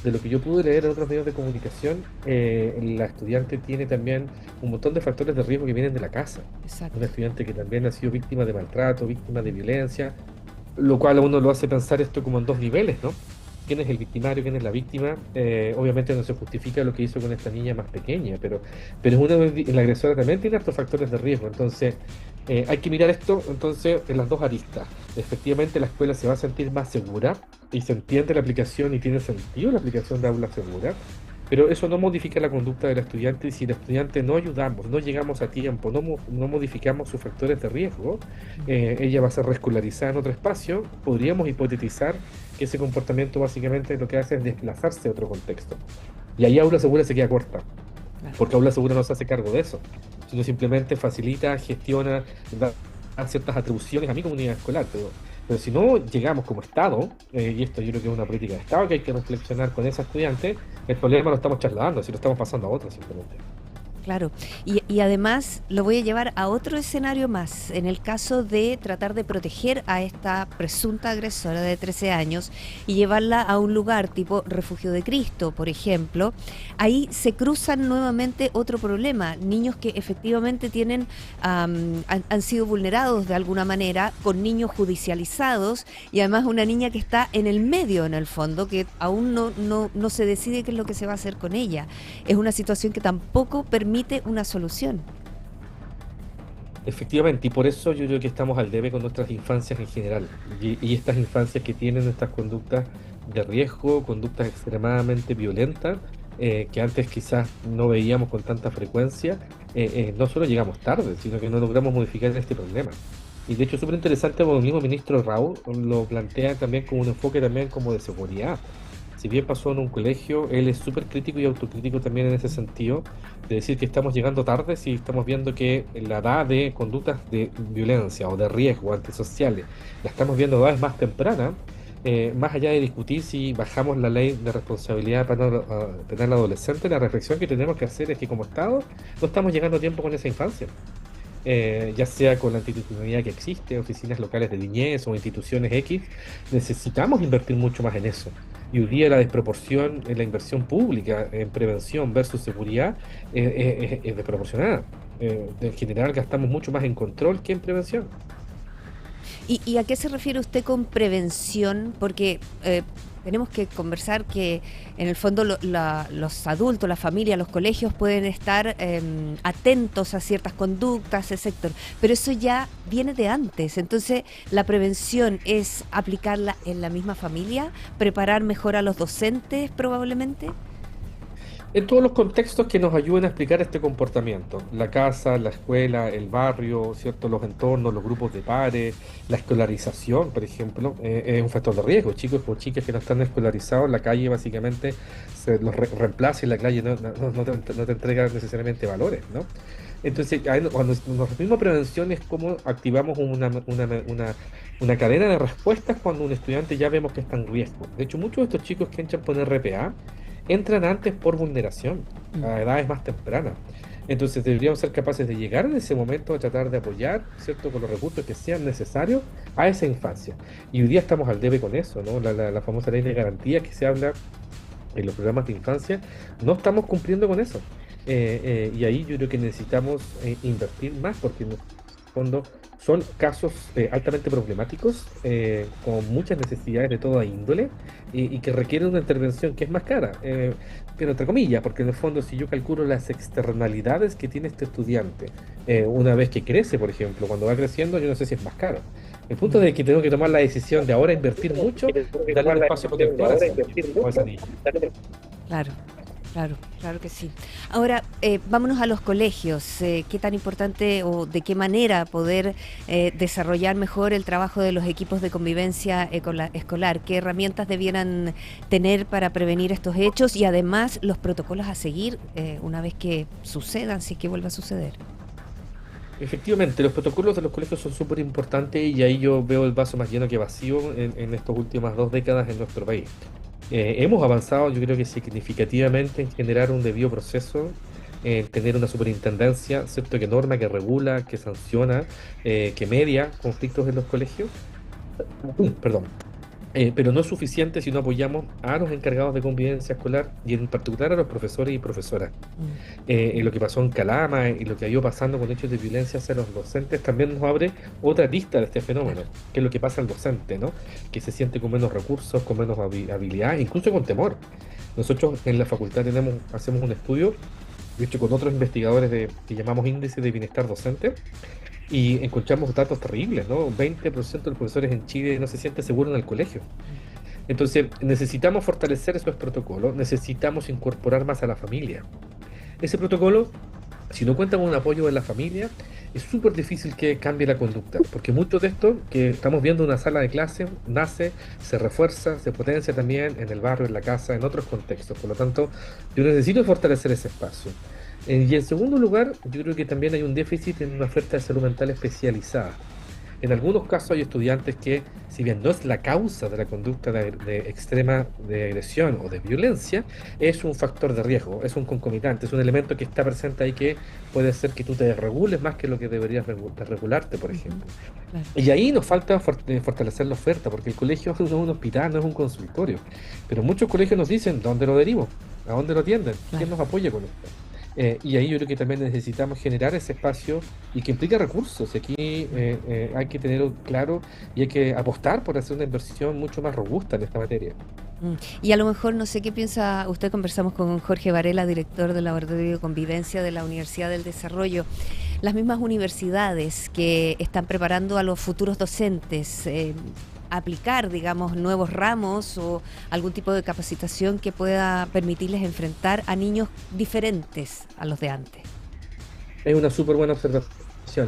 de lo que yo pude leer en otros medios de comunicación, la estudiante tiene también un montón de factores de riesgo que vienen de la casa. Exacto. Una estudiante que también ha sido víctima de maltrato, víctima de violencia, lo cual a uno lo hace pensar esto como en dos niveles, ¿no? ¿Quién es el victimario, quién es la víctima? Obviamente no se justifica lo que hizo con esta niña más pequeña, pero la agresora también tiene estos factores de riesgo. Entonces, hay que mirar esto entonces en las dos aristas. Efectivamente, la escuela se va a sentir más segura y se entiende la aplicación y tiene sentido la aplicación de aula segura, pero eso no modifica la conducta del estudiante, y si el estudiante no ayudamos, no llegamos a tiempo, no modificamos sus factores de riesgo, ella va a ser reescolarizada en otro espacio. Podríamos hipotetizar que ese comportamiento básicamente lo que hace es desplazarse a otro contexto. Y ahí aula segura se queda corta, porque aula segura no se hace cargo de eso, sino simplemente facilita, gestiona, da ciertas atribuciones a mi comunidad escolar, pero si no llegamos como Estado, y esto yo creo que es una política de Estado que hay que reflexionar con esa estudiante, el problema lo estamos trasladando, si lo estamos pasando a otros simplemente. Claro, y además lo voy a llevar a otro escenario más, en el caso de tratar de proteger a esta presunta agresora de 13 años y llevarla a un lugar tipo Refugio de Cristo, por ejemplo. Ahí se cruzan nuevamente otro problema, niños que efectivamente tienen han sido vulnerados de alguna manera, con niños judicializados, y además una niña que está en el medio, en el fondo, que aún no se decide qué es lo que se va a hacer con ella. Es una situación que tampoco permite una solución. Efectivamente, y por eso yo creo que estamos al debe con nuestras infancias en general, y estas infancias que tienen estas conductas de riesgo, conductas extremadamente violentas, que antes quizás no veíamos con tanta frecuencia, no solo llegamos tarde, sino que no logramos modificar este problema. Y de hecho es súper interesante, como el mismo ministro Raúl lo plantea también como un enfoque también como de seguridad. Si bien pasó en un colegio, él es súper crítico y autocrítico también en ese sentido, de decir que estamos llegando tarde si estamos viendo que la edad de conductas de violencia o de riesgo antisociales la estamos viendo cada vez más temprana, más allá de discutir si bajamos la ley de responsabilidad penal adolescente. La reflexión que tenemos que hacer es que como Estado no estamos llegando a tiempo con esa infancia. Ya sea con la institucionalidad que existe, oficinas locales de niñez o instituciones X, necesitamos invertir mucho más en eso. Y hoy día la desproporción en la inversión pública en prevención versus seguridad es desproporcionada. En general gastamos mucho más en control que en prevención. ¿Y a qué se refiere usted con prevención? Porque tenemos que conversar que en el fondo los adultos, la familia, los colegios pueden estar atentos a ciertas conductas, etcétera, pero eso ya viene de antes. Entonces, la prevención es aplicarla en la misma familia, preparar mejor a los docentes probablemente. En todos los contextos que nos ayuden a explicar este comportamiento, la casa, la escuela, el barrio, ¿cierto?, los entornos, los grupos de pares, la escolarización, por ejemplo, es un factor de riesgo. Chicos o chicas que no están escolarizados, en la calle básicamente se los reemplaza, y la calle no te entrega necesariamente valores, ¿no? Entonces, cuando nos referimos a prevención es como activamos una cadena de respuestas cuando un estudiante ya vemos que está en riesgo. De hecho, muchos de estos chicos que entran por RPA entran antes por vulneración, a edades más tempranas. Entonces deberíamos ser capaces de llegar en ese momento a tratar de apoyar, ¿cierto?, con los recursos que sean necesarios a esa infancia. Y hoy día estamos al debe con eso, ¿no? La famosa ley de garantía que se habla en los programas de infancia, no estamos cumpliendo con eso. Y ahí yo creo que necesitamos invertir más, porque en el fondo son casos altamente problemáticos, con muchas necesidades de toda índole, y que requieren una intervención que es más cara, pero entre comillas, porque en el fondo si yo calculo las externalidades que tiene este estudiante, una vez que crece, por ejemplo, cuando va creciendo, yo no sé si es más caro. El punto es que tengo que tomar la decisión de ahora invertir mucho y darle un espacio potencial a esa niña. Claro que sí. Ahora, vámonos a los colegios. ¿Qué tan importante o de qué manera poder desarrollar mejor el trabajo de los equipos de convivencia escolar? ¿Qué herramientas debieran tener para prevenir estos hechos y además los protocolos a seguir una vez que sucedan, si es que vuelva a suceder? Efectivamente, los protocolos de los colegios son súper importantes y ahí yo veo el vaso más lleno que vacío en estas últimas 2 décadas en nuestro país. Hemos avanzado, yo creo que significativamente, en generar un debido proceso, en tener una superintendencia, ¿cierto?, que norma, que regula, que sanciona, que media conflictos en los colegios. Perdón. Pero no es suficiente si no apoyamos a los encargados de convivencia escolar y en particular a los profesores y profesoras. Lo que pasó en Calama y lo que ha ido pasando con hechos de violencia hacia los docentes también nos abre otra lista de este fenómeno, que es lo que pasa al docente, ¿no?, que se siente con menos recursos, con menos habilidades, incluso con temor. Nosotros en la facultad hacemos un estudio, de hecho con otros investigadores que llamamos índice de bienestar docente, y encontramos datos terribles, ¿no? 20% de los profesores en Chile no se sienten seguros en el colegio. Entonces, necesitamos fortalecer esos protocolos, necesitamos incorporar más a la familia. Ese protocolo, si no cuenta con un apoyo de la familia, es súper difícil que cambie la conducta, porque mucho de esto que estamos viendo en una sala de clase nace, se refuerza, se potencia también en el barrio, en la casa, en otros contextos. Por lo tanto, yo necesito fortalecer ese espacio. Y en segundo lugar, yo creo que también hay un déficit en una oferta de salud mental especializada. En algunos casos hay estudiantes que, si bien no es la causa de la conducta de extrema de agresión o de violencia, es un factor de riesgo, es un concomitante, es un elemento que está presente ahí que puede hacer que tú te desregules más que lo que deberías regularte, por ejemplo. Claro. Y ahí nos falta fortalecer la oferta, porque el colegio no es un hospital, no es un consultorio. Pero muchos colegios nos dicen, ¿dónde lo derivo? ¿A dónde lo atienden? ¿Quién nos apoya con esto? Y ahí yo creo que también necesitamos generar ese espacio y que implica recursos. Aquí hay que tenerlo claro y hay que apostar por hacer una inversión mucho más robusta en esta materia. Y a lo mejor, no sé qué piensa usted, conversamos con Jorge Varela, director del Laboratorio de Convivencia de la Universidad del Desarrollo. Las mismas universidades que están preparando a los futuros docentes, aplicar, digamos, nuevos ramos o algún tipo de capacitación que pueda permitirles enfrentar a niños diferentes a los de antes. Es una súper buena observación.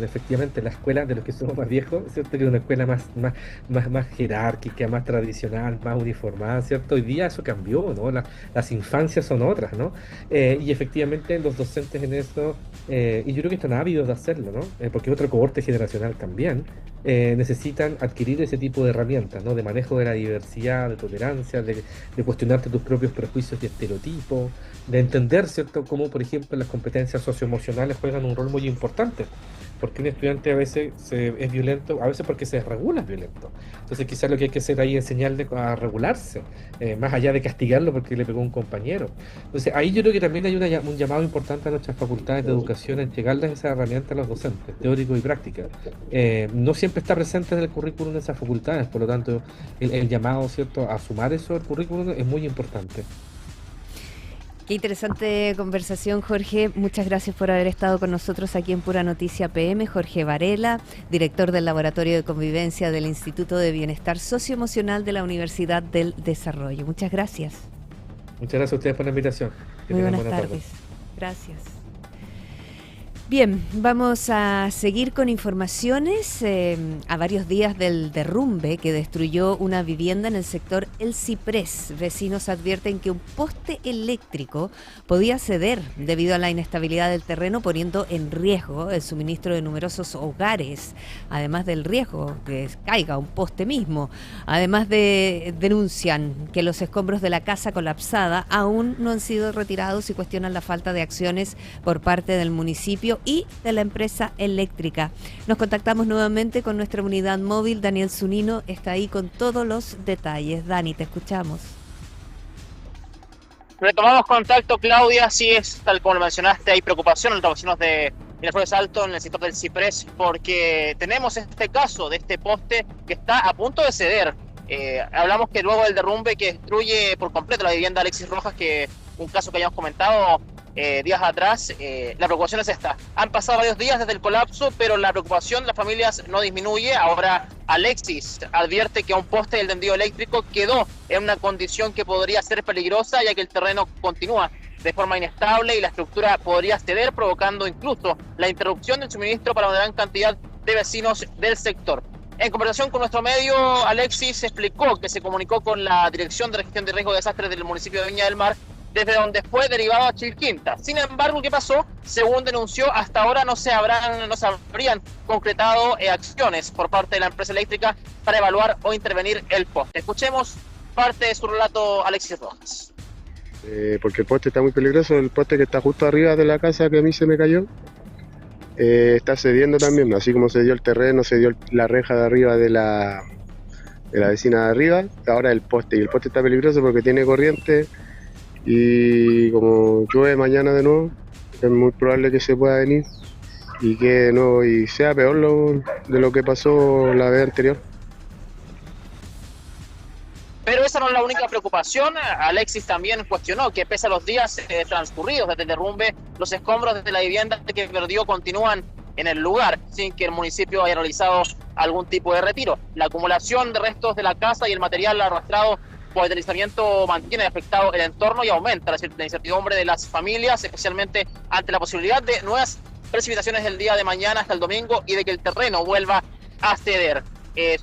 Efectivamente, la escuela de los que somos más viejos, ¿cierto?, que es una escuela más jerárquica, más tradicional, más uniformada, ¿cierto? Hoy día eso cambió, ¿no? Las infancias son otras, ¿no? Y efectivamente los docentes en eso, y yo creo que están ávidos de hacerlo, ¿no? Porque otro cohorte generacional también necesitan adquirir ese tipo de herramientas, ¿no?, de manejo de la diversidad, de tolerancia, de cuestionarte tus propios prejuicios y estereotipos, de entender, ¿cierto?, cómo, por ejemplo, las competencias socioemocionales juegan un rol muy importante. Porque un estudiante a veces es violento, a veces porque se desregula es violento. Entonces quizás lo que hay que hacer ahí es enseñarle a regularse, más allá de castigarlo porque le pegó un compañero. Entonces ahí yo creo que también hay un llamado importante a nuestras facultades de educación a entregarles esa herramienta a los docentes, teórico y práctica. No siempre está presente en el currículum de esas facultades, por lo tanto el llamado, ¿cierto?, a sumar eso al currículum es muy importante. Qué interesante conversación, Jorge. Muchas gracias por haber estado con nosotros aquí en Pura Noticia PM. Jorge Varela, director del Laboratorio de Convivencia del Instituto de Bienestar Socioemocional de la Universidad del Desarrollo. Muchas gracias. Muchas gracias a ustedes por la invitación. Muy buenas tardes. Gracias. Bien, vamos a seguir con informaciones. A varios días del derrumbe que destruyó una vivienda en el sector El Ciprés, vecinos advierten que un poste eléctrico podía ceder debido a la inestabilidad del terreno, poniendo en riesgo el suministro de numerosos hogares, además del riesgo que caiga un poste mismo. Además denuncian que los escombros de la casa colapsada aún no han sido retirados y cuestionan la falta de acciones por parte del municipio y de la empresa eléctrica. Nos contactamos nuevamente con nuestra unidad móvil. Daniel Zunino está ahí con todos los detalles. Dani, te escuchamos. Retomamos contacto, Claudia. Sí, es tal como lo mencionaste, hay preocupación en los vecinos de Miraflores Alto, en el sector del Ciprés, porque tenemos este caso de este poste que está a punto de ceder. Hablamos que luego del derrumbe que destruye por completo la vivienda Alexis Rojas, que un caso que habíamos comentado días atrás, la preocupación es esta. Han pasado varios días desde el colapso, pero la preocupación de las familias no disminuye. Ahora Alexis advierte que un poste del tendido eléctrico quedó en una condición que podría ser peligrosa, ya que el terreno continúa de forma inestable y la estructura podría ceder, provocando incluso la interrupción del suministro para una gran cantidad de vecinos del sector. En conversación con nuestro medio, Alexis explicó que se comunicó con la Dirección de Gestión de Riesgo de Desastres del municipio de Viña del Mar, desde donde fue derivado a Chilquinta. Sin embargo, ¿qué pasó? Según denunció, hasta ahora no se habrían concretado acciones por parte de la empresa eléctrica para evaluar o intervenir el poste. Escuchemos parte de su relato, Alexis Rojas. Porque el poste está muy peligroso, el poste que está justo arriba de la casa que a mí se me cayó, está cediendo también, así como se dio el terreno, se dio la reja de arriba de la vecina de arriba, ahora el poste, y el poste está peligroso porque tiene corriente. Y como llueve mañana de nuevo, es muy probable que se pueda venir y que de nuevo y sea peor de lo que pasó la vez anterior. Pero esa no es la única preocupación. Alexis también cuestionó que pese a los días transcurridos desde el derrumbe, los escombros de la vivienda que perdió continúan en el lugar, sin que el municipio haya realizado algún tipo de retiro. La acumulación de restos de la casa y el material arrastrado por el deslizamiento mantiene afectado el entorno y aumenta la incertidumbre de las familias, especialmente ante la posibilidad de nuevas precipitaciones del día de mañana hasta el domingo y de que el terreno vuelva a ceder.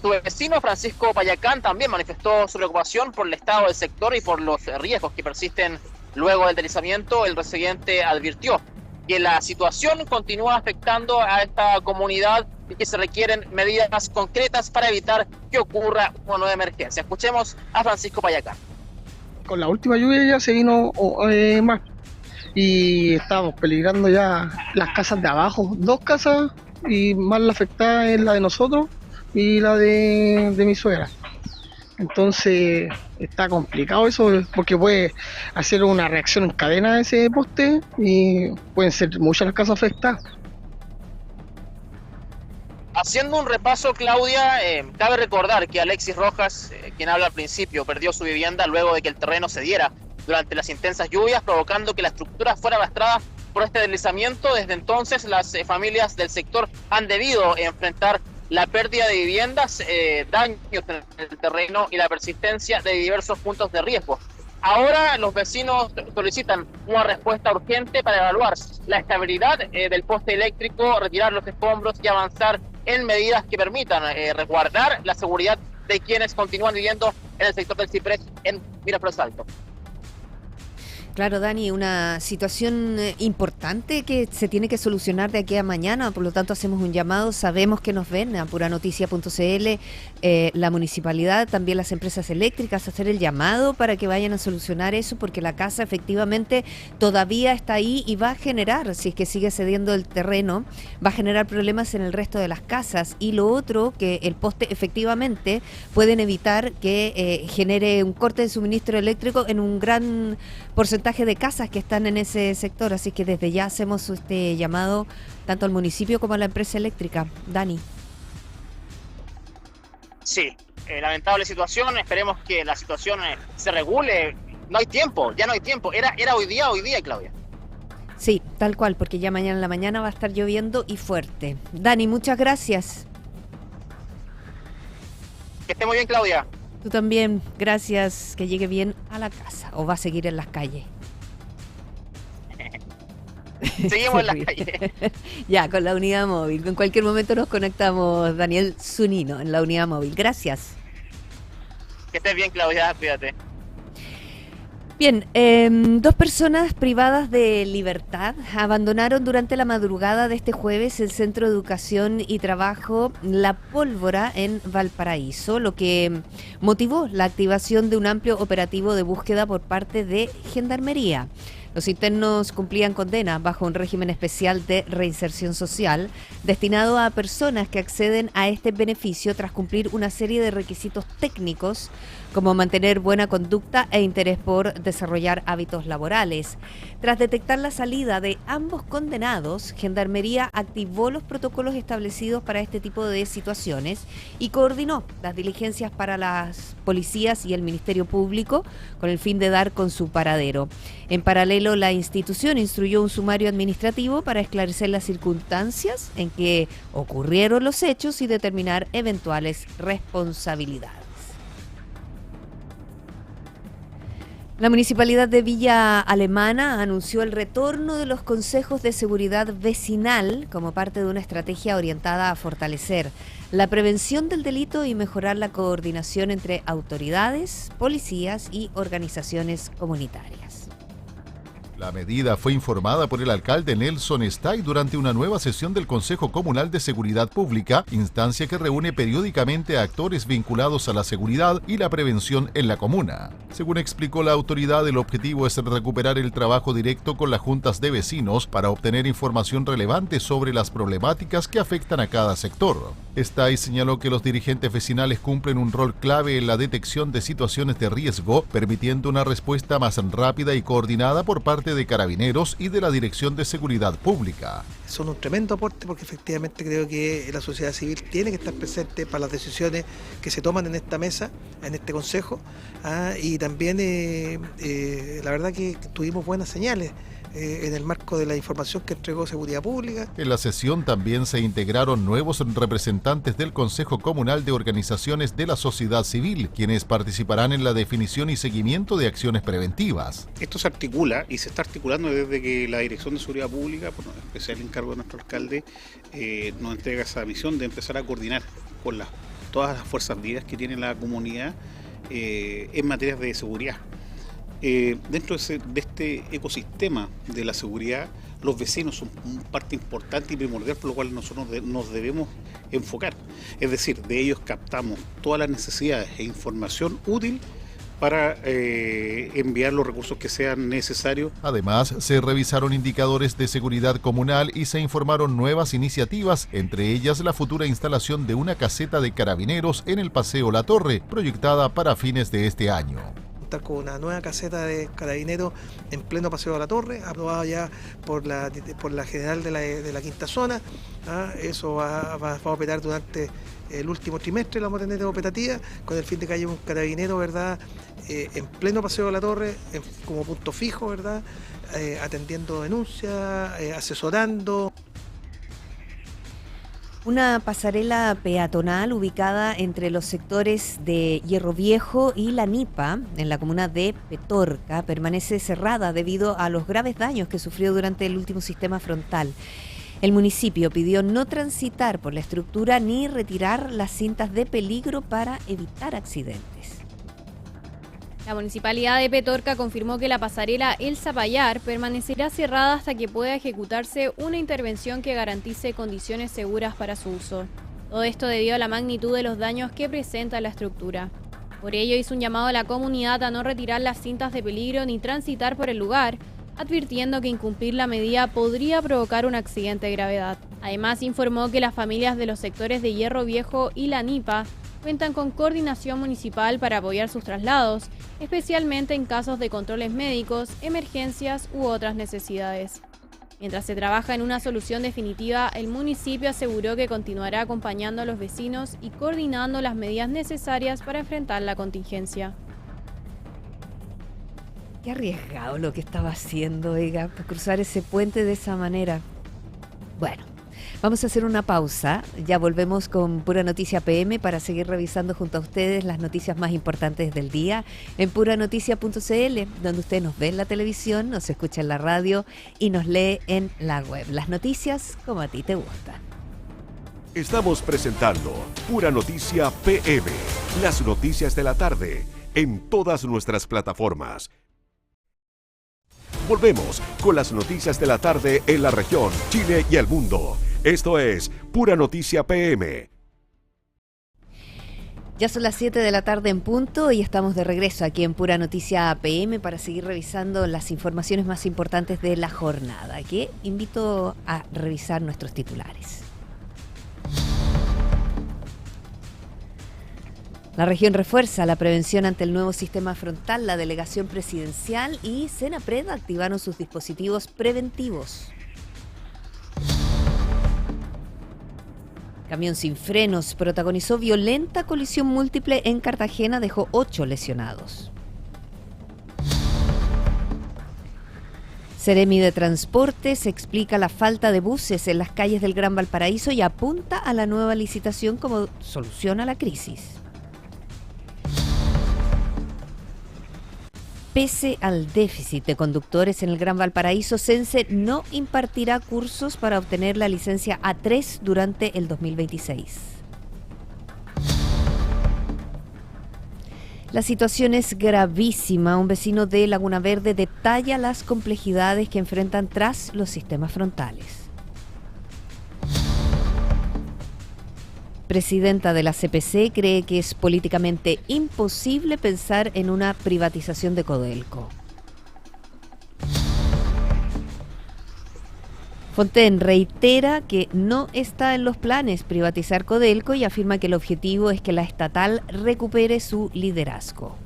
Su vecino Francisco Payacán también manifestó su preocupación por el estado del sector y por los riesgos que persisten luego del deslizamiento. El residente advirtió que la situación continúa afectando a esta comunidad y que se requieren medidas concretas para evitar que ocurra una nueva emergencia. Escuchemos a Francisco Payacán. Con la última lluvia ya se vino más y estamos peligrando ya las casas de abajo, 2 casas, y más la afectada es la de nosotros y la de mi suegra. Entonces está complicado eso porque puede hacer una reacción en cadena de ese poste y pueden ser muchas las casas afectadas. Haciendo un repaso, Claudia, cabe recordar que Alexis Rojas, quien habla al principio, perdió su vivienda luego de que el terreno cediera durante las intensas lluvias, provocando que la estructura fuera arrastrada por este deslizamiento. Desde entonces, las familias del sector han debido enfrentar la pérdida de viviendas, daños en el terreno y la persistencia de diversos puntos de riesgo. Ahora los vecinos solicitan una respuesta urgente para evaluar la estabilidad del poste eléctrico, retirar los escombros y avanzar en medidas que permitan resguardar la seguridad de quienes continúan viviendo en el sector del Ciprés en Miraflores Alto. Claro, Dani, una situación importante que se tiene que solucionar de aquí a mañana, por lo tanto hacemos un llamado, sabemos que nos ven a puranoticia.cl, la municipalidad, también las empresas eléctricas, hacer el llamado para que vayan a solucionar eso, porque la casa efectivamente todavía está ahí y va a generar, si es que sigue cediendo el terreno, va a generar problemas en el resto de las casas. Y lo otro, que el poste efectivamente pueden evitar que genere un corte de suministro eléctrico en un gran porcentaje de casas que están en ese sector, así que desde ya hacemos este llamado tanto al municipio como a la empresa eléctrica. Dani. Sí, lamentable situación, esperemos que la situación se regule. No hay tiempo, ya no hay tiempo, era hoy día, Claudia. Sí, tal cual, porque ya mañana en la mañana va a estar lloviendo y fuerte. Dani, muchas gracias. Que esté muy bien, Claudia. Tú también, gracias, que llegue bien a la casa o va a seguir en las calles. Seguimos en la calle. Ya, con la unidad móvil. En cualquier momento nos conectamos, Daniel Zunino, en la unidad móvil. Gracias. Que estés bien, Claudia, cuídate. Bien, 2 personas privadas de libertad abandonaron durante la madrugada de este jueves el Centro de Educación y Trabajo La Pólvora en Valparaíso, lo que motivó la activación de un amplio operativo de búsqueda por parte de Gendarmería. Los internos cumplían condena bajo un régimen especial de reinserción social destinado a personas que acceden a este beneficio tras cumplir una serie de requisitos técnicos como mantener buena conducta e interés por desarrollar hábitos laborales. Tras detectar la salida de ambos condenados, Gendarmería activó los protocolos establecidos para este tipo de situaciones y coordinó las diligencias para las policías y el Ministerio Público con el fin de dar con su paradero. En paralelo, la institución instruyó un sumario administrativo para esclarecer las circunstancias en que ocurrieron los hechos y determinar eventuales responsabilidades. La Municipalidad de Villa Alemana anunció el retorno de los consejos de seguridad vecinal como parte de una estrategia orientada a fortalecer la prevención del delito y mejorar la coordinación entre autoridades, policías y organizaciones comunitarias. La medida fue informada por el alcalde Nelson Stay durante una nueva sesión del Consejo Comunal de Seguridad Pública, instancia que reúne periódicamente a actores vinculados a la seguridad y la prevención en la comuna. Según explicó la autoridad, el objetivo es recuperar el trabajo directo con las juntas de vecinos para obtener información relevante sobre las problemáticas que afectan a cada sector. Stay señaló que los dirigentes vecinales cumplen un rol clave en la detección de situaciones de riesgo, permitiendo una respuesta más rápida y coordinada por parte de Carabineros y de la Dirección de Seguridad Pública. Son un tremendo aporte porque efectivamente creo que la sociedad civil tiene que estar presente para las decisiones que se toman en esta mesa, en este consejo, y también la verdad que tuvimos buenas señales en el marco de la información que entregó Seguridad Pública. En la sesión también se integraron nuevos representantes del Consejo Comunal de Organizaciones de la Sociedad Civil, quienes participarán en la definición y seguimiento de acciones preventivas. Esto se articula y se está articulando desde que la Dirección de Seguridad Pública, por especial encargo de nuestro alcalde, nos entrega esa misión de empezar a coordinar con todas las fuerzas vivas que tiene la comunidad en materia de seguridad. Dentro de este ecosistema de la seguridad, los vecinos son parte importante y primordial por lo cual nosotros nos debemos enfocar. Es decir, de ellos captamos todas las necesidades e información útil para enviar los recursos que sean necesarios. Además, se revisaron indicadores de seguridad comunal y se informaron nuevas iniciativas, entre ellas la futura instalación de una caseta de Carabineros en el Paseo La Torre, proyectada para fines de este año. Con una nueva caseta de Carabineros en pleno Paseo de la Torre, aprobada ya por la general de la quinta zona. Eso va a operar durante el último trimestre, la vamos a tener operativa, con el fin de que haya un carabinero, ¿verdad?, en pleno Paseo de la Torre, como punto fijo, ¿verdad?, atendiendo denuncias, asesorando. Una pasarela peatonal ubicada entre los sectores de Hierro Viejo y La Nipa, en la comuna de Petorca, permanece cerrada debido a los graves daños que sufrió durante el último sistema frontal. El municipio pidió no transitar por la estructura ni retirar las cintas de peligro para evitar accidentes. La Municipalidad de Petorca confirmó que la pasarela El Zapallar permanecerá cerrada hasta que pueda ejecutarse una intervención que garantice condiciones seguras para su uso. Todo esto debido a la magnitud de los daños que presenta la estructura. Por ello hizo un llamado a la comunidad a no retirar las cintas de peligro ni transitar por el lugar, advirtiendo que incumplir la medida podría provocar un accidente de gravedad. Además informó que las familias de los sectores de Hierro Viejo y La Nipa cuentan con coordinación municipal para apoyar sus traslados, especialmente en casos de controles médicos, emergencias u otras necesidades. Mientras se trabaja en una solución definitiva, el municipio aseguró que continuará acompañando a los vecinos y coordinando las medidas necesarias para enfrentar la contingencia. Qué arriesgado lo que estaba haciendo, oiga, para cruzar ese puente de esa manera. Bueno, Vamos a hacer una pausa, ya volvemos con Pura Noticia PM para seguir revisando junto a ustedes las noticias más importantes del día en puranoticia.cl, donde usted nos ve en la televisión, nos escucha en la radio y nos lee en la web. Las noticias como a ti te gustan. Estamos presentando Pura Noticia PM, las noticias de la tarde, en todas nuestras plataformas. Volvemos con las noticias de la tarde en la región, Chile y el mundo. Esto es Pura Noticia PM. Ya son las 7 de la tarde en punto y estamos de regreso aquí en Pura Noticia PM para seguir revisando las informaciones más importantes de la jornada, que invito a revisar nuestros titulares. La región refuerza la prevención ante el nuevo sistema frontal. La delegación presidencial y Senapred activaron sus dispositivos preventivos. Camión sin frenos protagonizó violenta colisión múltiple en Cartagena, dejó 8 lesionados. Seremi de Transportes explica la falta de buses en las calles del Gran Valparaíso y apunta a la nueva licitación como solución a la crisis. Pese al déficit de conductores en el Gran Valparaíso, Sense no impartirá cursos para obtener la licencia A3 durante el 2026. La situación es gravísima. Un vecino de Laguna Verde detalla las complejidades que enfrentan tras los sistemas frontales. Presidenta de la CPC cree que es políticamente imposible pensar en una privatización de Codelco. Fontaine reitera que no está en los planes privatizar Codelco y afirma que el objetivo es que la estatal recupere su liderazgo.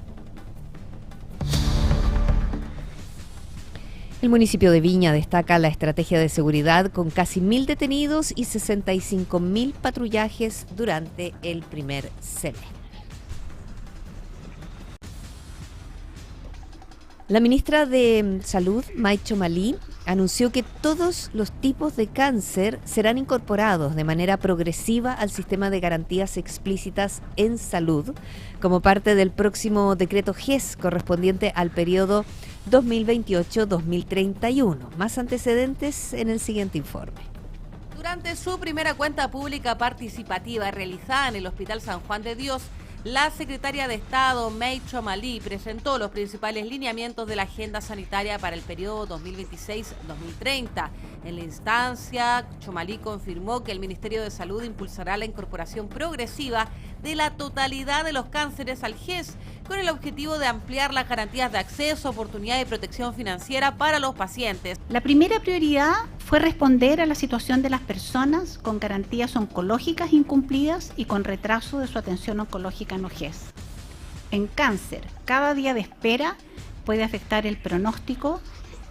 El municipio de Viña destaca la estrategia de seguridad con casi 1.000 detenidos y 65.000 patrullajes durante el primer semestre. La ministra de Salud, May Chomalí, anunció que todos los tipos de cáncer serán incorporados de manera progresiva al sistema de garantías explícitas en salud como parte del próximo decreto GES correspondiente al periodo 2028-2031. Más antecedentes en el siguiente informe. Durante su primera cuenta pública participativa realizada en el Hospital San Juan de Dios, la secretaria de Estado, May Chomalí, presentó los principales lineamientos de la agenda sanitaria para el periodo 2026-2030. En la instancia, Chomalí confirmó que el Ministerio de Salud impulsará la incorporación progresiva de la totalidad de los cánceres al GES, con el objetivo de ampliar las garantías de acceso, oportunidad y protección financiera para los pacientes. La primera prioridad fue responder a la situación de las personas con garantías oncológicas incumplidas y con retraso de su atención oncológica en OGES. En cáncer, cada día de espera puede afectar el pronóstico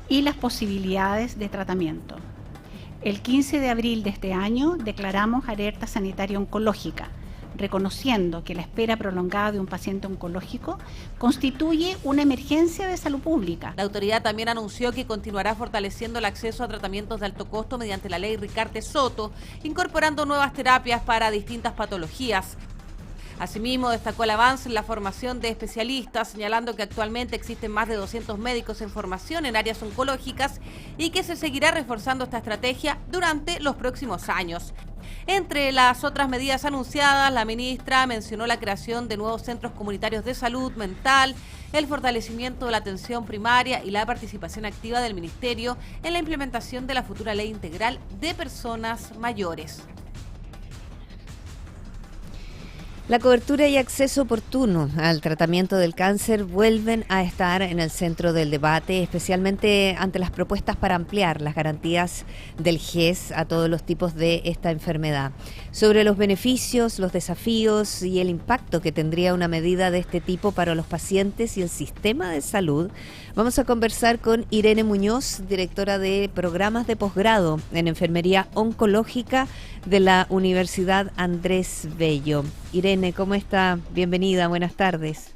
y las posibilidades de tratamiento. El 15 de abril de este año declaramos alerta sanitaria oncológica, reconociendo que la espera prolongada de un paciente oncológico constituye una emergencia de salud pública. La autoridad también anunció que continuará fortaleciendo el acceso a tratamientos de alto costo mediante la ley Ricarte Soto, incorporando nuevas terapias para distintas patologías. Asimismo, destacó el avance en la formación de especialistas, señalando que actualmente existen más de 200 médicos en formación en áreas oncológicas y que se seguirá reforzando esta estrategia durante los próximos años. Entre las otras medidas anunciadas, la ministra mencionó la creación de nuevos centros comunitarios de salud mental, el fortalecimiento de la atención primaria y la participación activa del Ministerio en la implementación de la futura Ley Integral de Personas Mayores. La cobertura y acceso oportuno al tratamiento del cáncer vuelven a estar en el centro del debate, especialmente ante las propuestas para ampliar las garantías del GES a todos los tipos de esta enfermedad. Sobre los beneficios, los desafíos y el impacto que tendría una medida de este tipo para los pacientes y el sistema de salud, vamos a conversar con Irene Muñoz, directora de programas de posgrado en enfermería oncológica de la Universidad Andrés Bello. Irene, ¿cómo está? Bienvenida, buenas tardes.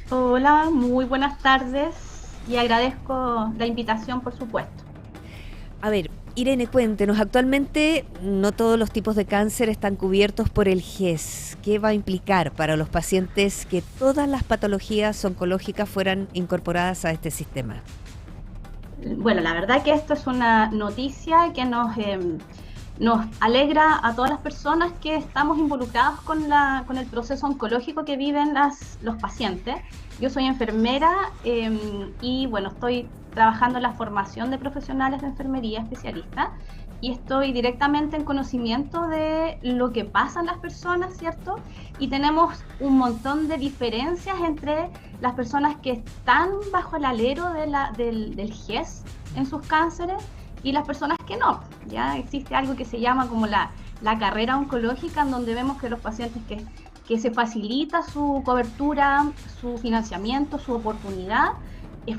Hola, muy buenas tardes y agradezco la invitación, por supuesto. A ver, Irene, cuéntenos, actualmente no todos los tipos de cáncer están cubiertos por el GES. ¿Qué va a implicar para los pacientes que todas las patologías oncológicas fueran incorporadas a este sistema? Bueno, la verdad que esto es una noticia que nos alegra a todas las personas que estamos involucrados con el proceso oncológico que viven los pacientes. Yo soy enfermera y bueno, estoy trabajando en la formación de profesionales de enfermería especialistas y estoy directamente en conocimiento de lo que pasan las personas, ¿cierto? Y tenemos un montón de diferencias entre las personas que están bajo el alero del GES en sus cánceres y las personas que no. Ya existe algo que se llama como la carrera oncológica, en donde vemos que los pacientes que se facilita su cobertura, su financiamiento, su oportunidad,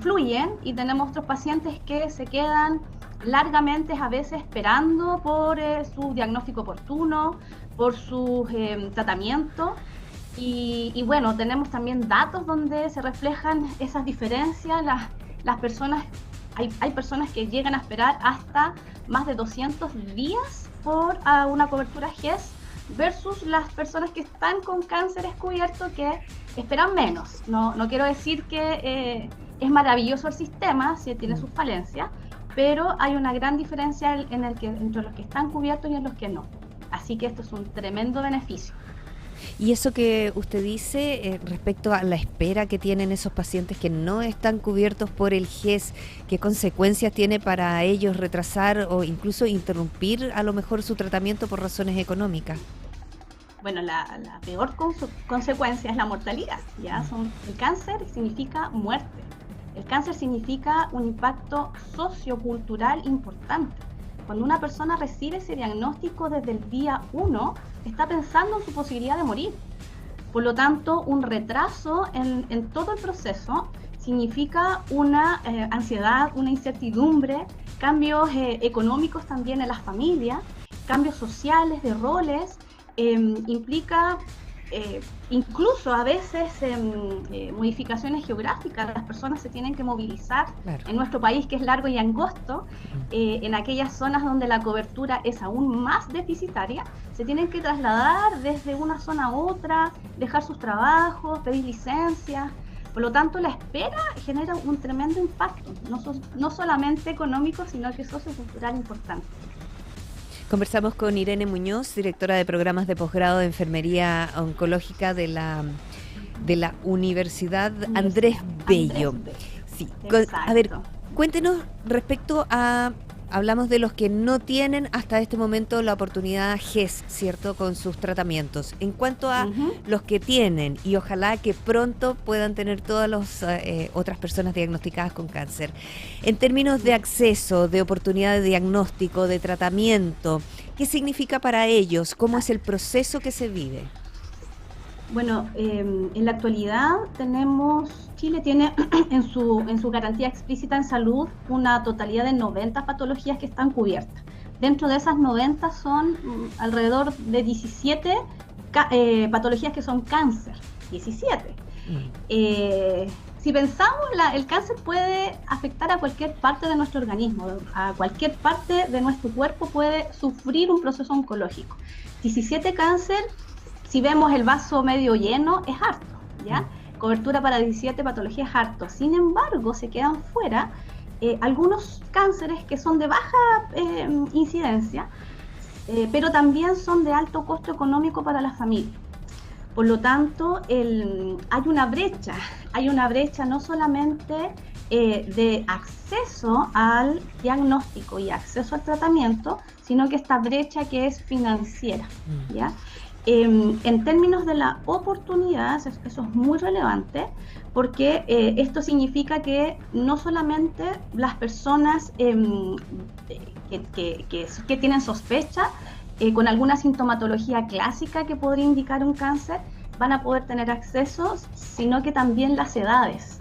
fluyen, y tenemos otros pacientes que se quedan largamente a veces esperando por su diagnóstico oportuno, por su tratamiento. Y bueno, tenemos también datos donde se reflejan esas diferencias. Las personas, hay personas que llegan a esperar hasta más de 200 días por una cobertura GES versus las personas que están con cáncer descubierto que esperan menos. No quiero decir que es maravilloso el sistema, si tiene sus falencias, pero hay una gran diferencia entre los que están cubiertos y en los que no. Así que esto es un tremendo beneficio. Y eso que usted dice respecto a la espera que tienen esos pacientes que no están cubiertos por el GES, ¿qué consecuencias tiene para ellos retrasar o incluso interrumpir a lo mejor su tratamiento por razones económicas? Bueno, la peor consecuencia es la mortalidad, ¿ya? El cáncer significa muerte. El cáncer significa un impacto sociocultural importante. Cuando una persona recibe ese diagnóstico desde el día 1, está pensando en su posibilidad de morir. Por lo tanto, un retraso en todo el proceso significa una ansiedad, una incertidumbre, cambios económicos también en las familias, cambios sociales, de roles, implica incluso a veces modificaciones geográficas. Las personas se tienen que movilizar, claro, en nuestro país, que es largo y angosto, en aquellas zonas donde la cobertura es aún más deficitaria, se tienen que trasladar desde una zona a otra, dejar sus trabajos, pedir licencias. Por lo tanto, la espera genera un tremendo impacto, no solamente económico, sino que sociocultural importante. Conversamos con Irene Muñoz, directora de programas de posgrado de enfermería oncológica de la Universidad Andrés Bello. Sí. A ver, cuéntenos respecto a, hablamos de los que no tienen hasta este momento la oportunidad GES, ¿cierto?, con sus tratamientos. En cuanto a los que tienen, y ojalá que pronto puedan tener todas las otras personas diagnosticadas con cáncer, en términos de acceso, de oportunidad de diagnóstico, de tratamiento, ¿qué significa para ellos? ¿Cómo es el proceso que se vive? Bueno, en la actualidad Chile tiene en su garantía explícita en salud una totalidad de 90 patologías que están cubiertas. Dentro de esas 90 son alrededor de 17 patologías que son cáncer, 17. Si pensamos, el cáncer puede afectar a cualquier parte de nuestro organismo, a cualquier parte de nuestro cuerpo puede sufrir un proceso oncológico. 17 cáncer, si vemos el vaso medio lleno, es harto, ¿ya? Cobertura para 17 patologías es harto. Sin embargo, se quedan fuera algunos cánceres que son de baja incidencia, pero también son de alto costo económico para la familia. Por lo tanto, hay una brecha no solamente de acceso al diagnóstico y acceso al tratamiento, sino que esta brecha que es financiera, ¿ya? En términos de la oportunidad, eso es muy relevante, porque esto significa que no solamente las personas que tienen sospecha con alguna sintomatología clásica que podría indicar un cáncer van a poder tener acceso, sino que también las edades.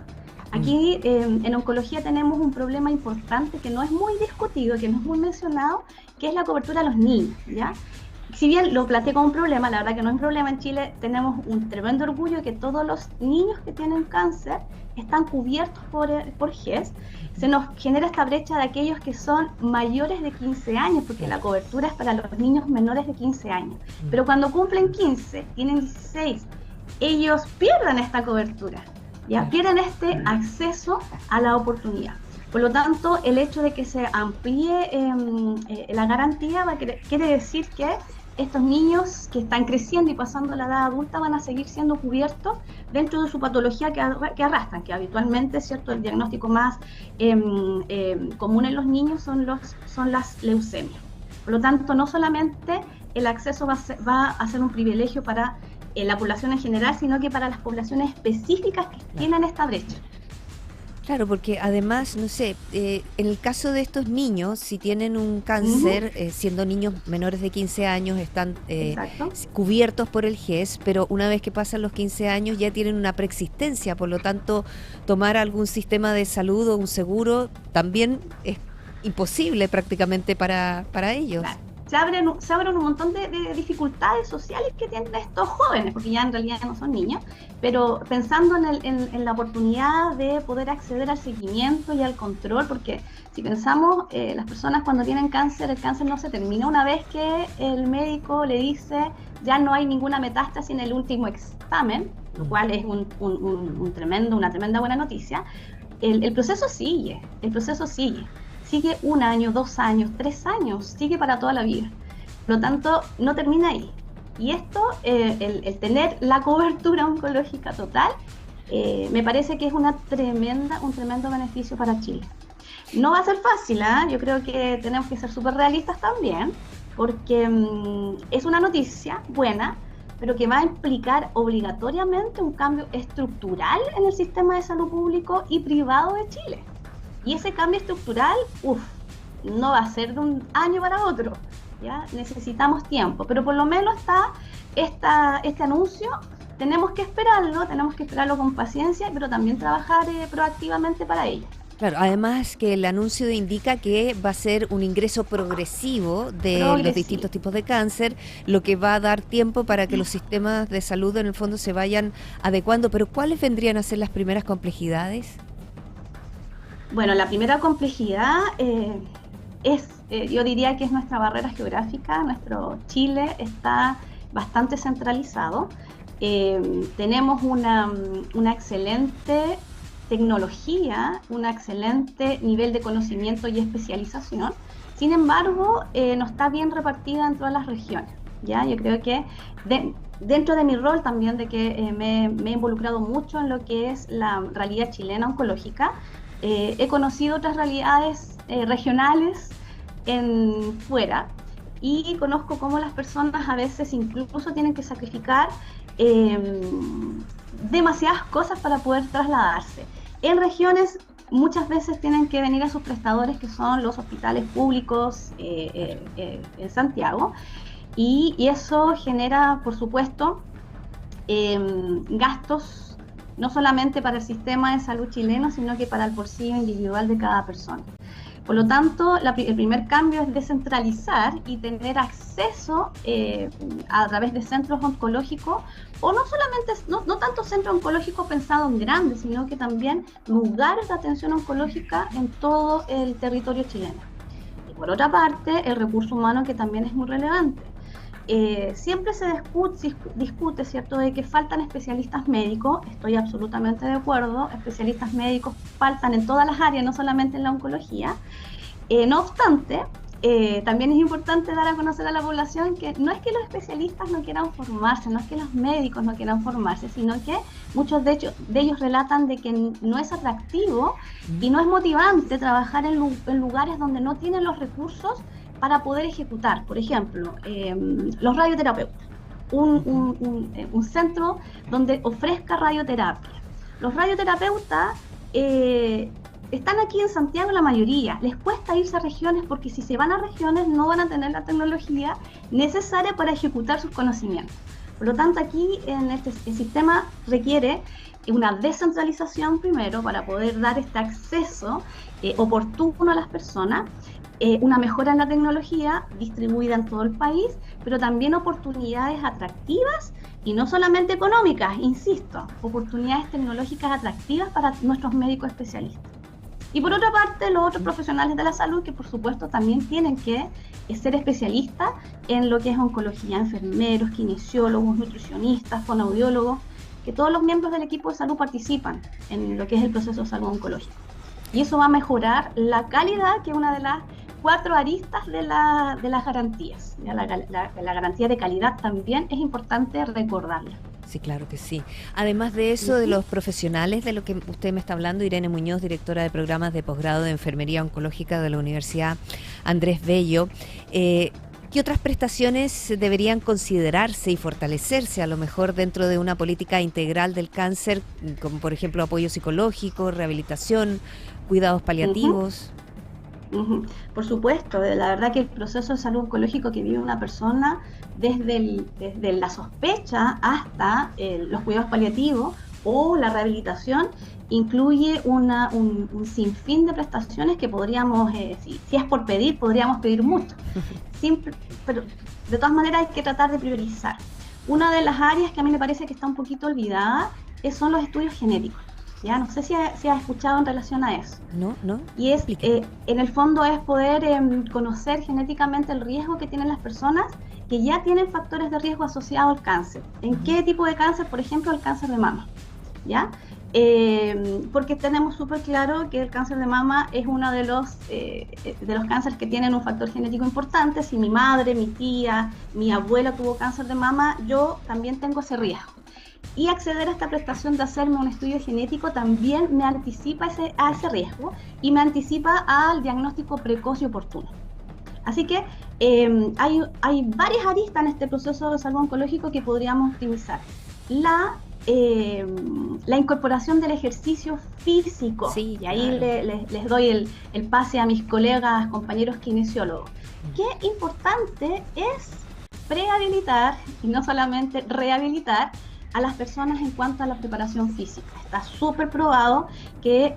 Aquí en oncología tenemos un problema importante que no es muy discutido, que no es muy mencionado, que es la cobertura a los niños, ¿ya? si bien lo planteé como un problema, la verdad que no es un problema. En Chile tenemos un tremendo orgullo que todos los niños que tienen cáncer están cubiertos por GES. Se nos genera esta brecha de aquellos que son mayores de 15 años, porque la cobertura es para los niños menores de 15 años. Pero cuando cumplen 15, tienen 16, ellos pierden esta cobertura, ya pierden este acceso a la oportunidad. Por lo tanto, el hecho de que se amplíe la garantía quiere decir que estos niños que están creciendo y pasando la edad adulta van a seguir siendo cubiertos dentro de su patología que arrastran, que habitualmente, ¿cierto?, el diagnóstico más común en los niños son las leucemias. Por lo tanto, no solamente el acceso va a ser un privilegio para la población en general, sino que para las poblaciones específicas que tienen esta brecha. Claro, porque además, no sé, en el caso de estos niños, si tienen un cáncer, siendo niños menores de 15 años, están cubiertos por el GES, pero una vez que pasan los 15 años ya tienen una preexistencia, por lo tanto, tomar algún sistema de salud o un seguro también es imposible prácticamente para ellos. Claro. Se abren un montón de dificultades sociales que tienen estos jóvenes, porque ya en realidad no son niños, pero pensando en la oportunidad de poder acceder al seguimiento y al control, porque si pensamos, las personas cuando tienen cáncer, el cáncer no se termina una vez que el médico le dice ya no hay ninguna metástasis en el último examen, lo cual es una tremenda buena noticia. El proceso sigue, sigue 1 año, 2 años, 3 años, sigue para toda la vida. Por lo tanto, no termina ahí. Y esto, el tener la cobertura oncológica total, me parece que es un tremendo beneficio para Chile. No va a ser fácil, yo creo que tenemos que ser súper realistas también, porque es una noticia buena, pero que va a implicar obligatoriamente un cambio estructural en el sistema de salud público y privado de Chile. Y ese cambio estructural, no va a ser de un año para otro, ¿ya? Necesitamos tiempo, pero por lo menos está este anuncio, tenemos que esperarlo con paciencia, pero también trabajar proactivamente para ello. Claro, además que el anuncio indica que va a ser un ingreso progresivo de los distintos tipos de cáncer, lo que va a dar tiempo para que los sistemas de salud en el fondo se vayan adecuando, pero ¿cuáles vendrían a ser las primeras complejidades? Bueno, la primera complejidad yo diría que es nuestra barrera geográfica. Nuestro Chile está bastante centralizado. Tenemos una excelente tecnología, un excelente nivel de conocimiento y especialización. Sin embargo, no está bien repartida en todas las regiones, ¿ya? Yo creo que dentro de mi rol también, de que me he involucrado mucho en lo que es la realidad chilena oncológica, he conocido otras realidades regionales fuera, y conozco cómo las personas a veces incluso tienen que sacrificar demasiadas cosas para poder trasladarse. En regiones muchas veces tienen que venir a sus prestadores, que son los hospitales públicos en Santiago, y eso genera, por supuesto, gastos no solamente para el sistema de salud chileno, sino que para el bolsillo individual de cada persona. Por lo tanto, el primer cambio es descentralizar y tener acceso a través de centros oncológicos, o no tanto centros oncológicos pensados en grandes, sino que también lugares de atención oncológica en todo el territorio chileno. Y por otra parte, el recurso humano, que también es muy relevante. Siempre se discute, ¿cierto?, de que faltan especialistas médicos. Estoy absolutamente de acuerdo, especialistas médicos faltan en todas las áreas, no solamente en la oncología. No obstante, también es importante dar a conocer a la población que no es que los especialistas no quieran formarse, no es que los médicos no quieran formarse, sino que muchos de ellos relatan de que no es atractivo y no es motivante trabajar en lugares donde no tienen los recursos para poder ejecutar. Por ejemplo, los radioterapeutas, un centro donde ofrezca radioterapia. Los radioterapeutas están aquí en Santiago la mayoría, les cuesta irse a regiones, porque si se van a regiones no van a tener la tecnología necesaria para ejecutar sus conocimientos. Por lo tanto, aquí en el sistema requiere una descentralización primero para poder dar este acceso oportuno a las personas, una mejora en la tecnología distribuida en todo el país, pero también oportunidades atractivas y no solamente económicas, insisto, oportunidades tecnológicas atractivas para nuestros médicos especialistas. Y por otra parte, los otros profesionales de la salud que por supuesto también tienen que ser especialistas en lo que es oncología, enfermeros, kinesiólogos, nutricionistas, fonoaudiólogos, que todos los miembros del equipo de salud participan en lo que es el proceso de salud oncológico. Y eso va a mejorar la calidad, que es una de las 4 aristas de las garantías. La garantía de calidad también es importante recordarla. Sí, claro que sí. Además de eso, de los profesionales, de lo que usted me está hablando, Irene Muñoz, directora de programas de posgrado de Enfermería Oncológica de la Universidad Andrés Bello, ¿qué otras prestaciones deberían considerarse y fortalecerse a lo mejor dentro de una política integral del cáncer, como por ejemplo apoyo psicológico, rehabilitación, cuidados paliativos? Por supuesto, la verdad que el proceso de salud oncológico que vive una persona, desde la sospecha hasta los cuidados paliativos o la rehabilitación, incluye un sinfín de prestaciones que podríamos, si es por pedir, podríamos pedir mucho. Pero de todas maneras hay que tratar de priorizar. Una de las áreas que a mí me parece que está un poquito olvidada son los estudios genéticos. Ya no sé si has escuchado en relación a eso. No. Y es, en el fondo es poder conocer genéticamente el riesgo que tienen las personas que ya tienen factores de riesgo asociados al cáncer. ¿En qué tipo de cáncer? Por ejemplo, el cáncer de mama. ¿Ya? Porque tenemos súper claro que el cáncer de mama es uno de los cánceres que tienen un factor genético importante. Si mi madre, mi tía, mi abuela tuvo cáncer de mama, yo también tengo ese riesgo. Y acceder a esta prestación de hacerme un estudio genético también me anticipa a ese riesgo y me anticipa al diagnóstico precoz y oportuno. Así que hay varias aristas en este proceso de salud oncológico que podríamos optimizar. La incorporación del ejercicio físico, y ahí les doy el pase a mis colegas, compañeros kinesiólogos. Qué importante es prehabilitar y no solamente rehabilitar a las personas en cuanto a la preparación física. Está súper probado que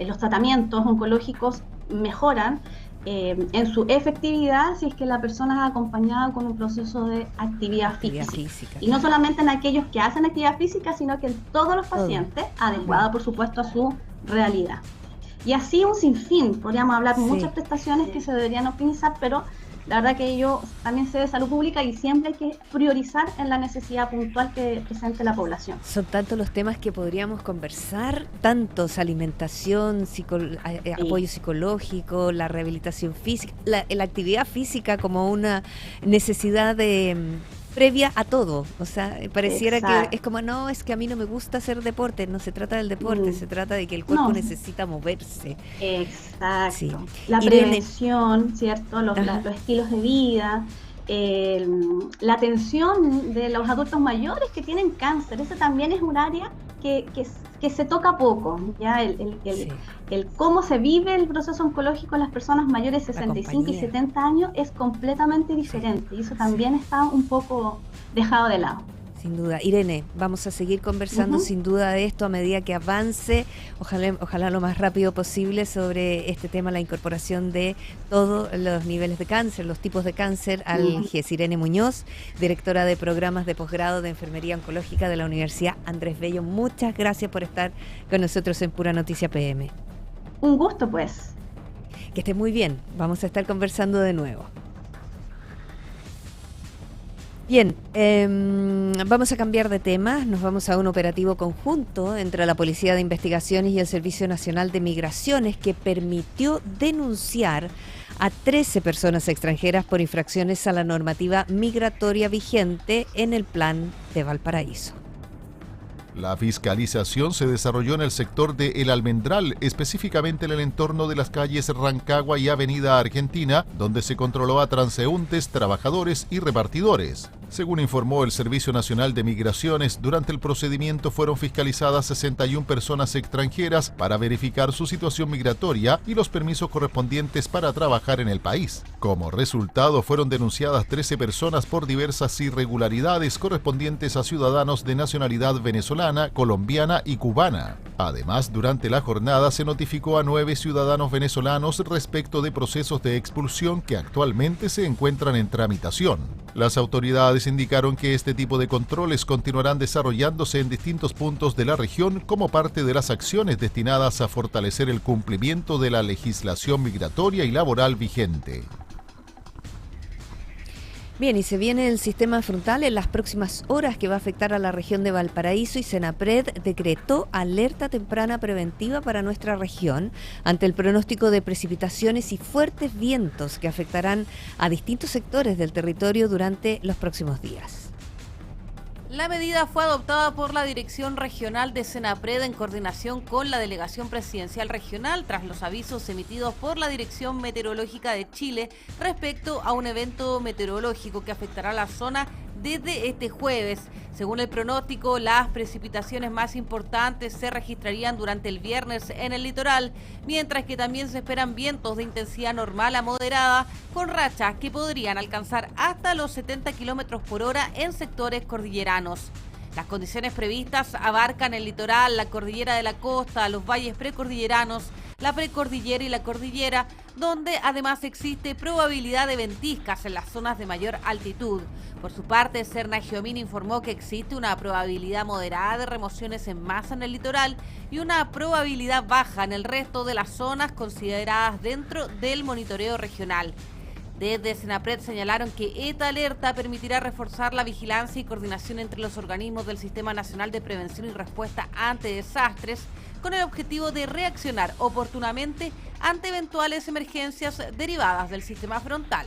los tratamientos oncológicos mejoran en su efectividad si es que la persona es acompañada con un proceso de actividad física. Y no solamente en aquellos que hacen actividad física, sino que en todos los pacientes, adecuada por supuesto a su realidad. Y así un sinfín, podríamos hablar muchas prestaciones que se deberían optimizar, pero la verdad que yo también sé de salud pública y siempre hay que priorizar en la necesidad puntual que presente la población. Son tantos los temas que podríamos conversar, tantos: alimentación, apoyo psicológico, la rehabilitación física, la actividad física como una necesidad previa a todo. O sea, pareciera que es como, no, es que a mí no me gusta hacer deporte. No se trata del deporte, se trata de que el cuerpo necesita moverse. Exacto. Sí. La prevención, ¿cierto? Los estilos de vida, la atención de los adultos mayores que tienen cáncer. Ese también es un área que se toca poco, ya el cómo se vive el proceso oncológico en las personas mayores de 65 y 70 años es completamente diferente, y eso también está un poco dejado de lado. Sin duda. Irene, vamos a seguir conversando sin duda de esto a medida que avance, ojalá lo más rápido posible, sobre este tema, la incorporación de todos los niveles de cáncer, los tipos de cáncer al GES. Irene Muñoz, directora de programas de posgrado de Enfermería Oncológica de la Universidad Andrés Bello, muchas gracias por estar con nosotros en Pura Noticia PM. Un gusto, pues. Que esté muy bien, vamos a estar conversando de nuevo. Bien, vamos a cambiar de tema, nos vamos a un operativo conjunto entre la Policía de Investigaciones y el Servicio Nacional de Migraciones que permitió denunciar a 13 personas extranjeras por infracciones a la normativa migratoria vigente en el Plan de Valparaíso. La fiscalización se desarrolló en el sector de El Almendral, específicamente en el entorno de las calles Rancagua y Avenida Argentina, donde se controló a transeúntes, trabajadores y repartidores. Según informó el Servicio Nacional de Migraciones, durante el procedimiento fueron fiscalizadas 61 personas extranjeras para verificar su situación migratoria y los permisos correspondientes para trabajar en el país. Como resultado, fueron denunciadas 13 personas por diversas irregularidades correspondientes a ciudadanos de nacionalidad venezolana, colombiana y cubana. Además, durante la jornada se notificó a 9 ciudadanos venezolanos respecto de procesos de expulsión que actualmente se encuentran en tramitación. Las autoridades indicaron que este tipo de controles continuarán desarrollándose en distintos puntos de la región como parte de las acciones destinadas a fortalecer el cumplimiento de la legislación migratoria y laboral vigente. Bien, y se viene el sistema frontal en las próximas horas que va a afectar a la región de Valparaíso, y Senapred decretó alerta temprana preventiva para nuestra región ante el pronóstico de precipitaciones y fuertes vientos que afectarán a distintos sectores del territorio durante los próximos días. La medida fue adoptada por la Dirección Regional de Senapred en coordinación con la Delegación Presidencial Regional tras los avisos emitidos por la Dirección Meteorológica de Chile respecto a un evento meteorológico que afectará la zona desde este jueves. Según el pronóstico, las precipitaciones más importantes se registrarían durante el viernes en el litoral, mientras que también se esperan vientos de intensidad normal a moderada, con rachas que podrían alcanzar hasta los 70 km por hora en sectores cordilleranos. Las condiciones previstas abarcan el litoral, la cordillera de la costa, los valles precordilleranos, la precordillera y la cordillera, donde además existe probabilidad de ventiscas en las zonas de mayor altitud. Por su parte, Serna Giomín informó que existe una probabilidad moderada de remociones en masa en el litoral y una probabilidad baja en el resto de las zonas consideradas dentro del monitoreo regional. Desde Senapred señalaron que esta alerta permitirá reforzar la vigilancia y coordinación entre los organismos del Sistema Nacional de Prevención y Respuesta ante Desastres, con el objetivo de reaccionar oportunamente ante eventuales emergencias derivadas del sistema frontal.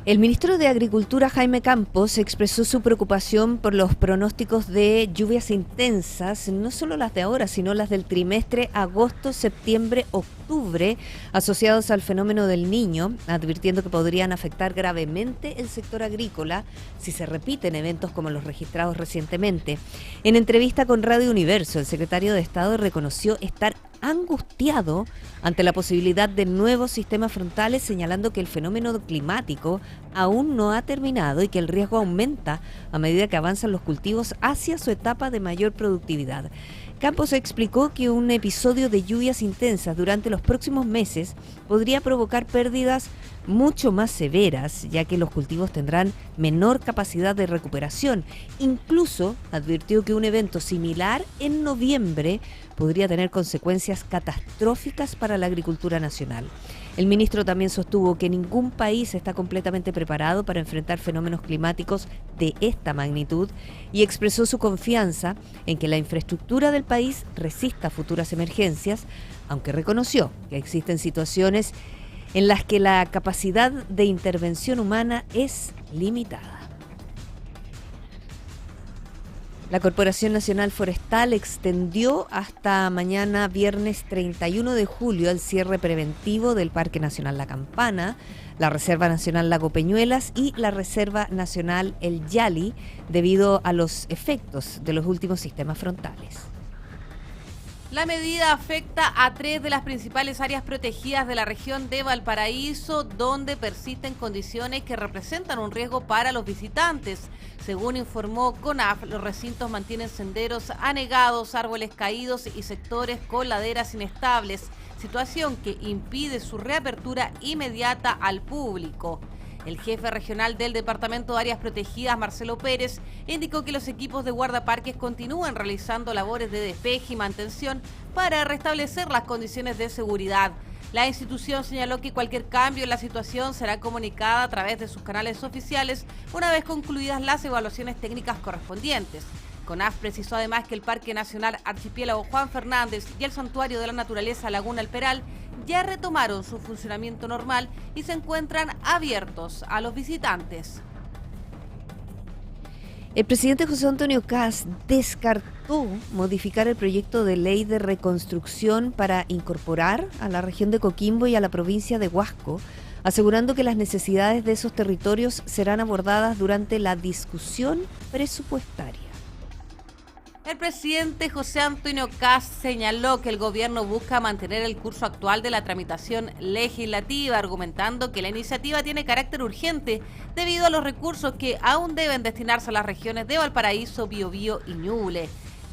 El ministro de Agricultura, Jaime Campos, expresó su preocupación por los pronósticos de lluvias intensas, no solo las de ahora, sino las del trimestre agosto, septiembre, octubre, asociados al fenómeno del Niño, advirtiendo que podrían afectar gravemente el sector agrícola si se repiten eventos como los registrados recientemente. En entrevista con Radio Universo, el secretario de Estado reconoció estar angustiado ante la posibilidad de nuevos sistemas frontales, señalando que el fenómeno climático aún no ha terminado y que el riesgo aumenta a medida que avanzan los cultivos hacia su etapa de mayor productividad. Campos explicó que un episodio de lluvias intensas durante los próximos meses podría provocar pérdidas mucho más severas, ya que los cultivos tendrán menor capacidad de recuperación. Incluso advirtió que un evento similar en noviembre podría tener consecuencias catastróficas para la agricultura nacional. El ministro también sostuvo que ningún país está completamente preparado para enfrentar fenómenos climáticos de esta magnitud y expresó su confianza en que la infraestructura del país resista a futuras emergencias, aunque reconoció que existen situaciones en las que la capacidad de intervención humana es limitada. La Corporación Nacional Forestal extendió hasta mañana viernes 31 de julio el cierre preventivo del Parque Nacional La Campana, la Reserva Nacional Lago Peñuelas y la Reserva Nacional El Yali, debido a los efectos de los últimos sistemas frontales. La medida afecta a 3 de las principales áreas protegidas de la región de Valparaíso, donde persisten condiciones que representan un riesgo para los visitantes. Según informó CONAF, los recintos mantienen senderos anegados, árboles caídos y sectores con laderas inestables, situación que impide su reapertura inmediata al público. El jefe regional del Departamento de Áreas Protegidas, Marcelo Pérez, indicó que los equipos de guardaparques continúan realizando labores de despeje y mantención para restablecer las condiciones de seguridad. La institución señaló que cualquier cambio en la situación será comunicada a través de sus canales oficiales una vez concluidas las evaluaciones técnicas correspondientes. CONAF precisó además que el Parque Nacional Archipiélago Juan Fernández y el Santuario de la Naturaleza Laguna El Peral ya retomaron su funcionamiento normal y se encuentran abiertos a los visitantes. El presidente José Antonio Kast descartó modificar el proyecto de ley de reconstrucción para incorporar a la región de Coquimbo y a la provincia de Huasco asegurando que las necesidades de esos territorios serán abordadas durante la discusión presupuestaria. El presidente José Antonio Kast señaló que el gobierno busca mantener el curso actual de la tramitación legislativa, argumentando que la iniciativa tiene carácter urgente debido a los recursos que aún deben destinarse a las regiones de Valparaíso, Biobío y Ñuble.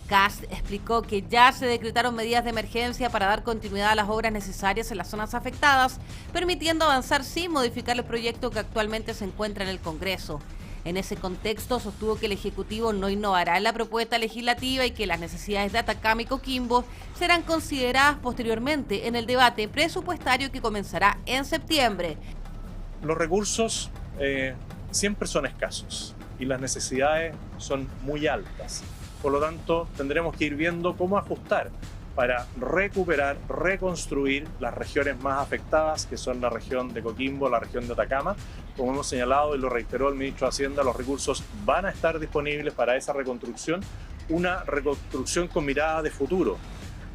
Kast explicó que ya se decretaron medidas de emergencia para dar continuidad a las obras necesarias en las zonas afectadas, permitiendo avanzar sin modificar el proyecto que actualmente se encuentra en el Congreso. En ese contexto, sostuvo que el Ejecutivo no innovará en la propuesta legislativa y que las necesidades de Atacama y Coquimbo serán consideradas posteriormente en el debate presupuestario que comenzará en septiembre. Los recursos siempre son escasos y las necesidades son muy altas. Por lo tanto, tendremos que ir viendo cómo ajustar para recuperar, reconstruir las regiones más afectadas, que son la región de Coquimbo, la región de Atacama. Como hemos señalado y lo reiteró el ministro de Hacienda, los recursos van a estar disponibles para esa reconstrucción, una reconstrucción con mirada de futuro,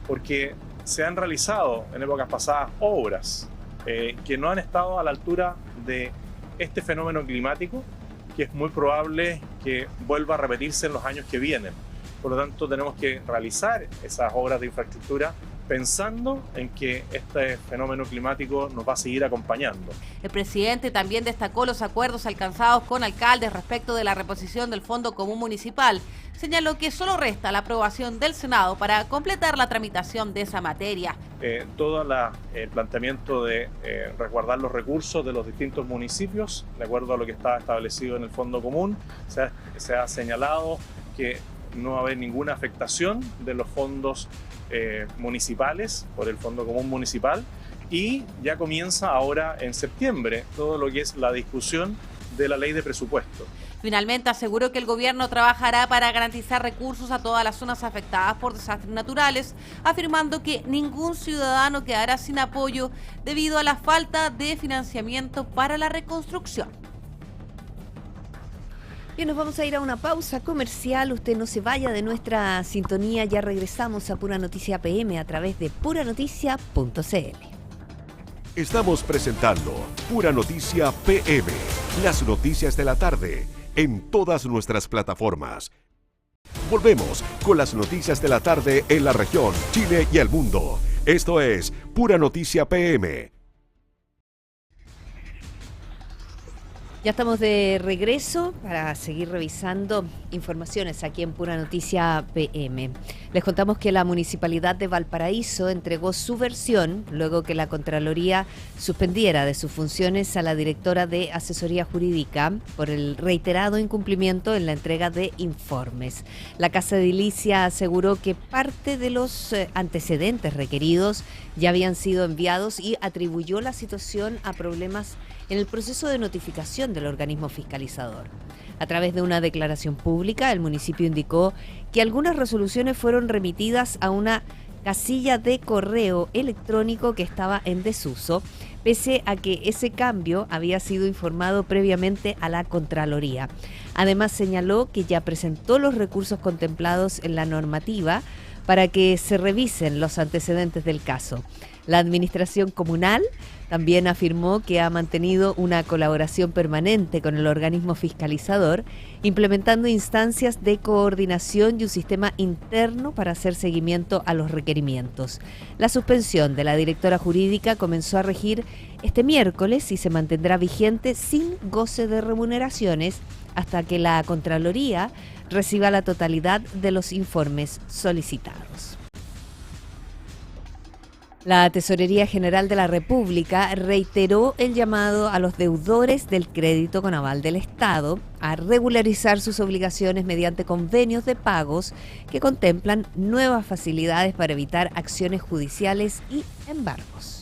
porque se han realizado en épocas pasadas obras que no han estado a la altura de este fenómeno climático, que es muy probable que vuelva a repetirse en los años que vienen. Por lo tanto, tenemos que realizar esas obras de infraestructura pensando en que este fenómeno climático nos va a seguir acompañando. El presidente también destacó los acuerdos alcanzados con alcaldes respecto de la reposición del Fondo Común Municipal. Señaló que solo resta la aprobación del Senado para completar la tramitación de esa materia. Todo el planteamiento de resguardar los recursos de los distintos municipios, de acuerdo a lo que está establecido en el Fondo Común, se ha señalado que no va a haber ninguna afectación de los fondos municipales por el Fondo Común Municipal, y ya comienza ahora en septiembre todo lo que es la discusión de la ley de presupuesto. Finalmente aseguró que el gobierno trabajará para garantizar recursos a todas las zonas afectadas por desastres naturales, afirmando que ningún ciudadano quedará sin apoyo debido a la falta de financiamiento para la reconstrucción. Bien, nos vamos a ir a una pausa comercial. Usted no se vaya de nuestra sintonía. Ya regresamos a Pura Noticia PM a través de puranoticia.cl. Estamos presentando Pura Noticia PM, las noticias de la tarde, en todas nuestras plataformas. Volvemos con las noticias de la tarde en la región, Chile y el mundo. Esto es Pura Noticia PM. Ya estamos de regreso para seguir revisando informaciones aquí en Pura Noticia PM. Les contamos que la Municipalidad de Valparaíso entregó su versión luego que la Contraloría suspendiera de sus funciones a la directora de Asesoría Jurídica por el reiterado incumplimiento en la entrega de informes. La Casa Edilicia aseguró que parte de los antecedentes requeridos ya habían sido enviados y atribuyó la situación a problemas en el proceso de notificación del organismo fiscalizador. A través de una declaración pública, el municipio indicó que algunas resoluciones fueron remitidas a una casilla de correo electrónico que estaba en desuso, pese a que ese cambio había sido informado previamente a la Contraloría. Además, señaló que ya presentó los recursos contemplados en la normativa para que se revisen los antecedentes del caso. La administración comunal también afirmó que ha mantenido una colaboración permanente con el organismo fiscalizador, implementando instancias de coordinación y un sistema interno para hacer seguimiento a los requerimientos. La suspensión de la directora jurídica comenzó a regir este miércoles y se mantendrá vigente sin goce de remuneraciones hasta que la Contraloría reciba la totalidad de los informes solicitados. La Tesorería General de la República reiteró el llamado a los deudores del crédito con aval del Estado a regularizar sus obligaciones mediante convenios de pagos que contemplan nuevas facilidades para evitar acciones judiciales y embargos.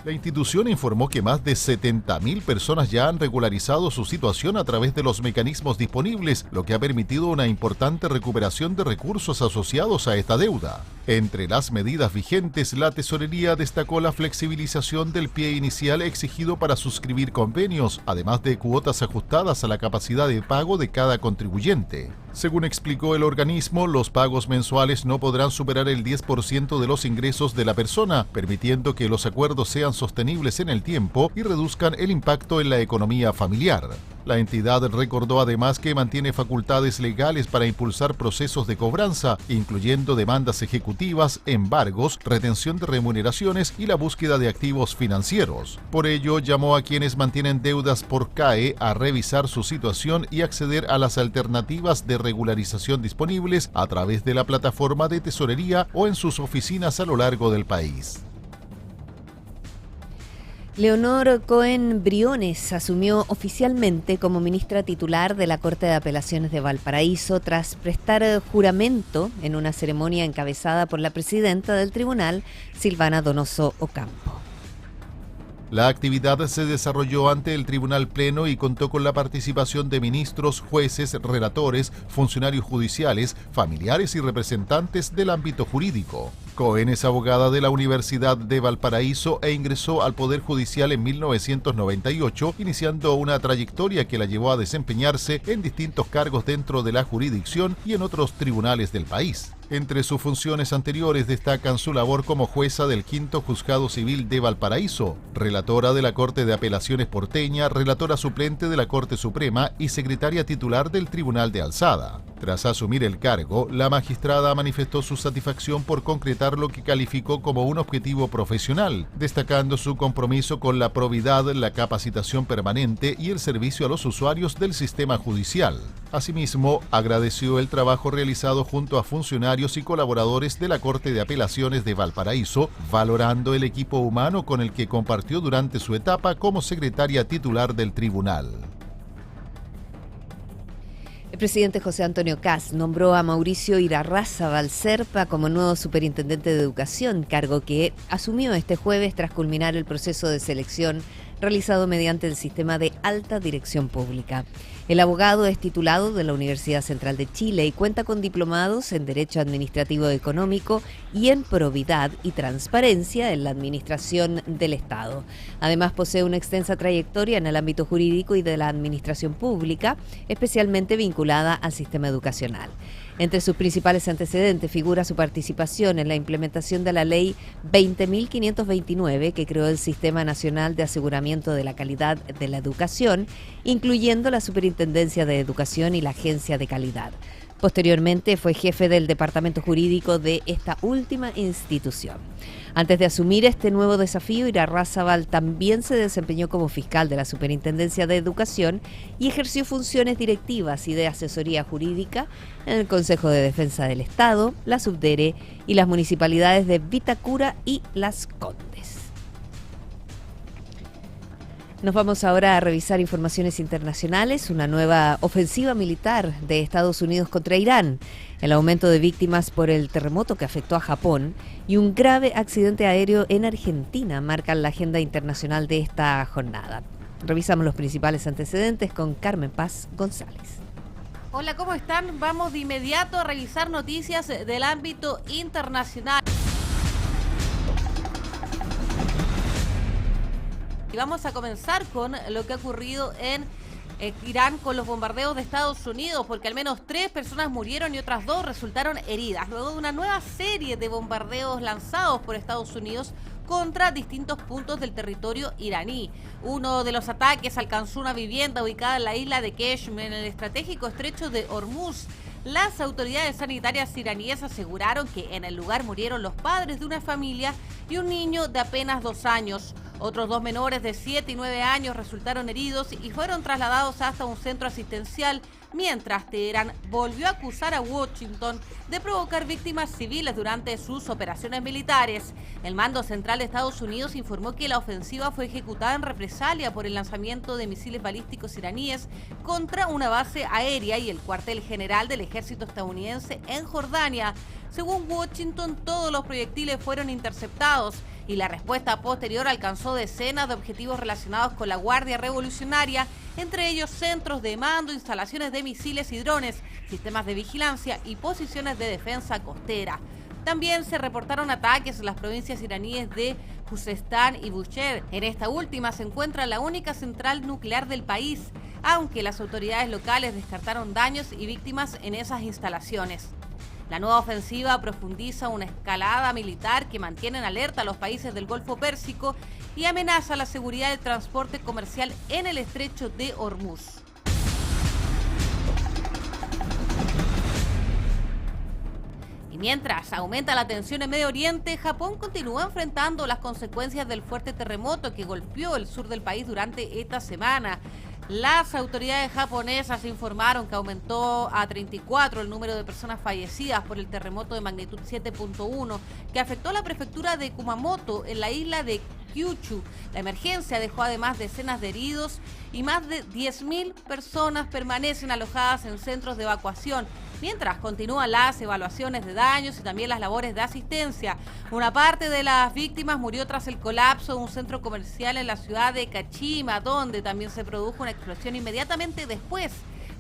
La institución informó que más de 70.000 personas ya han regularizado su situación a través de los mecanismos disponibles, lo que ha permitido una importante recuperación de recursos asociados a esta deuda. Entre las medidas vigentes, la Tesorería destacó la flexibilización del pie inicial exigido para suscribir convenios, además de cuotas ajustadas a la capacidad de pago de cada contribuyente. Según explicó el organismo, los pagos mensuales no podrán superar el 10% de los ingresos de la persona, permitiendo que los acuerdos sean sostenibles en el tiempo y reduzcan el impacto en la economía familiar. La entidad recordó además que mantiene facultades legales para impulsar procesos de cobranza, incluyendo demandas ejecutivas, embargos, retención de remuneraciones y la búsqueda de activos financieros. Por ello, llamó a quienes mantienen deudas por CAE a revisar su situación y acceder a las alternativas de regularización disponibles a través de la plataforma de tesorería o en sus oficinas a lo largo del país. Leonor Cohen Briones asumió oficialmente como ministra titular de la Corte de Apelaciones de Valparaíso tras prestar juramento en una ceremonia encabezada por la presidenta del tribunal, Silvana Donoso Ocampo. La actividad se desarrolló ante el Tribunal Pleno y contó con la participación de ministros, jueces, relatores, funcionarios judiciales, familiares y representantes del ámbito jurídico. Cohen es abogada de la Universidad de Valparaíso e ingresó al Poder Judicial en 1998, iniciando una trayectoria que la llevó a desempeñarse en distintos cargos dentro de la jurisdicción y en otros tribunales del país. Entre sus funciones anteriores destacan su labor como jueza del Quinto Juzgado Civil de Valparaíso, relatora de la Corte de Apelaciones porteña, relatora suplente de la Corte Suprema y secretaria titular del Tribunal de Alzada. Tras asumir el cargo, la magistrada manifestó su satisfacción por concretar lo que calificó como un objetivo profesional, destacando su compromiso con la probidad, la capacitación permanente y el servicio a los usuarios del sistema judicial. Asimismo, agradeció el trabajo realizado junto a funcionarios y colaboradores de la Corte de Apelaciones de Valparaíso, valorando el equipo humano con el que compartió durante su etapa como secretaria titular del tribunal. El presidente José Antonio Kast nombró a Mauricio Irarrázaval Serpa como nuevo superintendente de Educación, cargo que asumió este jueves tras culminar el proceso de selección realizado mediante el sistema de alta dirección pública. El abogado es titulado de la Universidad Central de Chile y cuenta con diplomados en Derecho Administrativo Económico y en Probidad y Transparencia en la Administración del Estado. Además, posee una extensa trayectoria en el ámbito jurídico y de la administración pública, especialmente vinculada al sistema educacional. Entre sus principales antecedentes figura su participación en la implementación de la Ley 20.529, que creó el Sistema Nacional de Aseguramiento de la Calidad de la Educación, incluyendo la Superintendencia de Educación y la Agencia de Calidad. Posteriormente fue jefe del departamento jurídico de esta última institución. Antes de asumir este nuevo desafío, Irarrázaval también se desempeñó como fiscal de la Superintendencia de Educación y ejerció funciones directivas y de asesoría jurídica en el Consejo de Defensa del Estado, la Subdere y las municipalidades de Vitacura y Las Condes. Nos vamos ahora a revisar informaciones internacionales. Una nueva ofensiva militar de Estados Unidos contra Irán, el aumento de víctimas por el terremoto que afectó a Japón y un grave accidente aéreo en Argentina marcan la agenda internacional de esta jornada. Revisamos los principales antecedentes con Carmen Paz González. Hola, ¿cómo están? Vamos de inmediato a revisar noticias del ámbito internacional. Y vamos a comenzar con lo que ha ocurrido en Irán con los bombardeos de Estados Unidos, porque al menos 3 personas murieron y otras 2 resultaron heridas, luego de una nueva serie de bombardeos lanzados por Estados Unidos contra distintos puntos del territorio iraní. Uno de los ataques alcanzó una vivienda ubicada en la isla de Keshm, en el estratégico estrecho de Hormuz. Las autoridades sanitarias iraníes aseguraron que en el lugar murieron los padres de una familia y un niño de apenas 2 años. Otros 2 menores de 7 y 9 años resultaron heridos y fueron trasladados hasta un centro asistencial, mientras Teherán volvió a acusar a Washington de provocar víctimas civiles durante sus operaciones militares. El mando central de Estados Unidos informó que la ofensiva fue ejecutada en represalia por el lanzamiento de misiles balísticos iraníes contra una base aérea y el cuartel general del ejército estadounidense en Jordania. Según Washington, todos los proyectiles fueron interceptados y la respuesta posterior alcanzó decenas de objetivos relacionados con la Guardia Revolucionaria, entre ellos centros de mando, instalaciones de misiles y drones, sistemas de vigilancia y posiciones de defensa costera. También se reportaron ataques en las provincias iraníes de Khuzestán y Bushehr. En esta última se encuentra la única central nuclear del país. aunque las autoridades locales descartaron daños y víctimas en esas instalaciones. La nueva ofensiva profundiza una escalada militar que mantiene en alerta a los países del Golfo Pérsico y amenaza la seguridad del transporte comercial en el estrecho de Hormuz. Y mientras aumenta la tensión en Medio Oriente, Japón continúa enfrentando las consecuencias del fuerte terremoto que golpeó el sur del país durante esta semana. Las autoridades japonesas informaron que aumentó a 34 el número de personas fallecidas por el terremoto de magnitud 7.1 que afectó a la prefectura de Kumamoto en la isla de Kyushu. La emergencia dejó además decenas de heridos y más de 10.000 personas permanecen alojadas en centros de evacuación, mientras continúan las evaluaciones de daños y también las labores de asistencia. Una parte de las víctimas murió tras el colapso de un centro comercial en la ciudad de Kashima, donde también se produjo una explosión inmediatamente después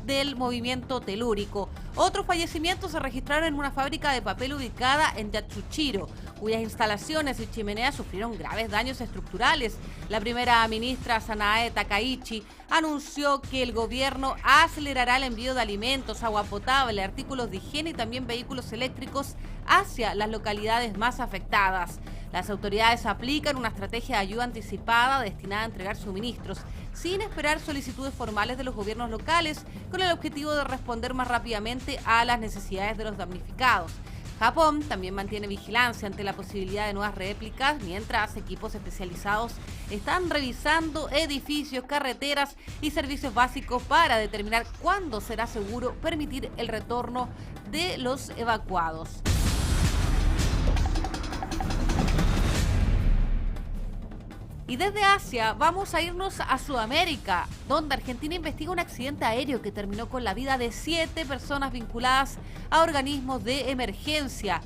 del movimiento telúrico. Otros fallecimientos se registraron en una fábrica de papel ubicada en Yatsushiro, cuyas instalaciones y chimeneas sufrieron graves daños estructurales. La primera ministra Sanae Takaichi anunció que el gobierno acelerará el envío de alimentos, agua potable, artículos de higiene y también vehículos eléctricos hacia las localidades más afectadas. Las autoridades aplican una estrategia de ayuda anticipada destinada a entregar suministros sin esperar solicitudes formales de los gobiernos locales, con el objetivo de responder más rápidamente a las necesidades de los damnificados. Japón también mantiene vigilancia ante la posibilidad de nuevas réplicas, mientras equipos especializados están revisando edificios, carreteras y servicios básicos para determinar cuándo será seguro permitir el retorno de los evacuados. Y desde Asia vamos a irnos a Sudamérica, donde Argentina investiga un accidente aéreo que terminó con la vida de 7 personas vinculadas a organismos de emergencia.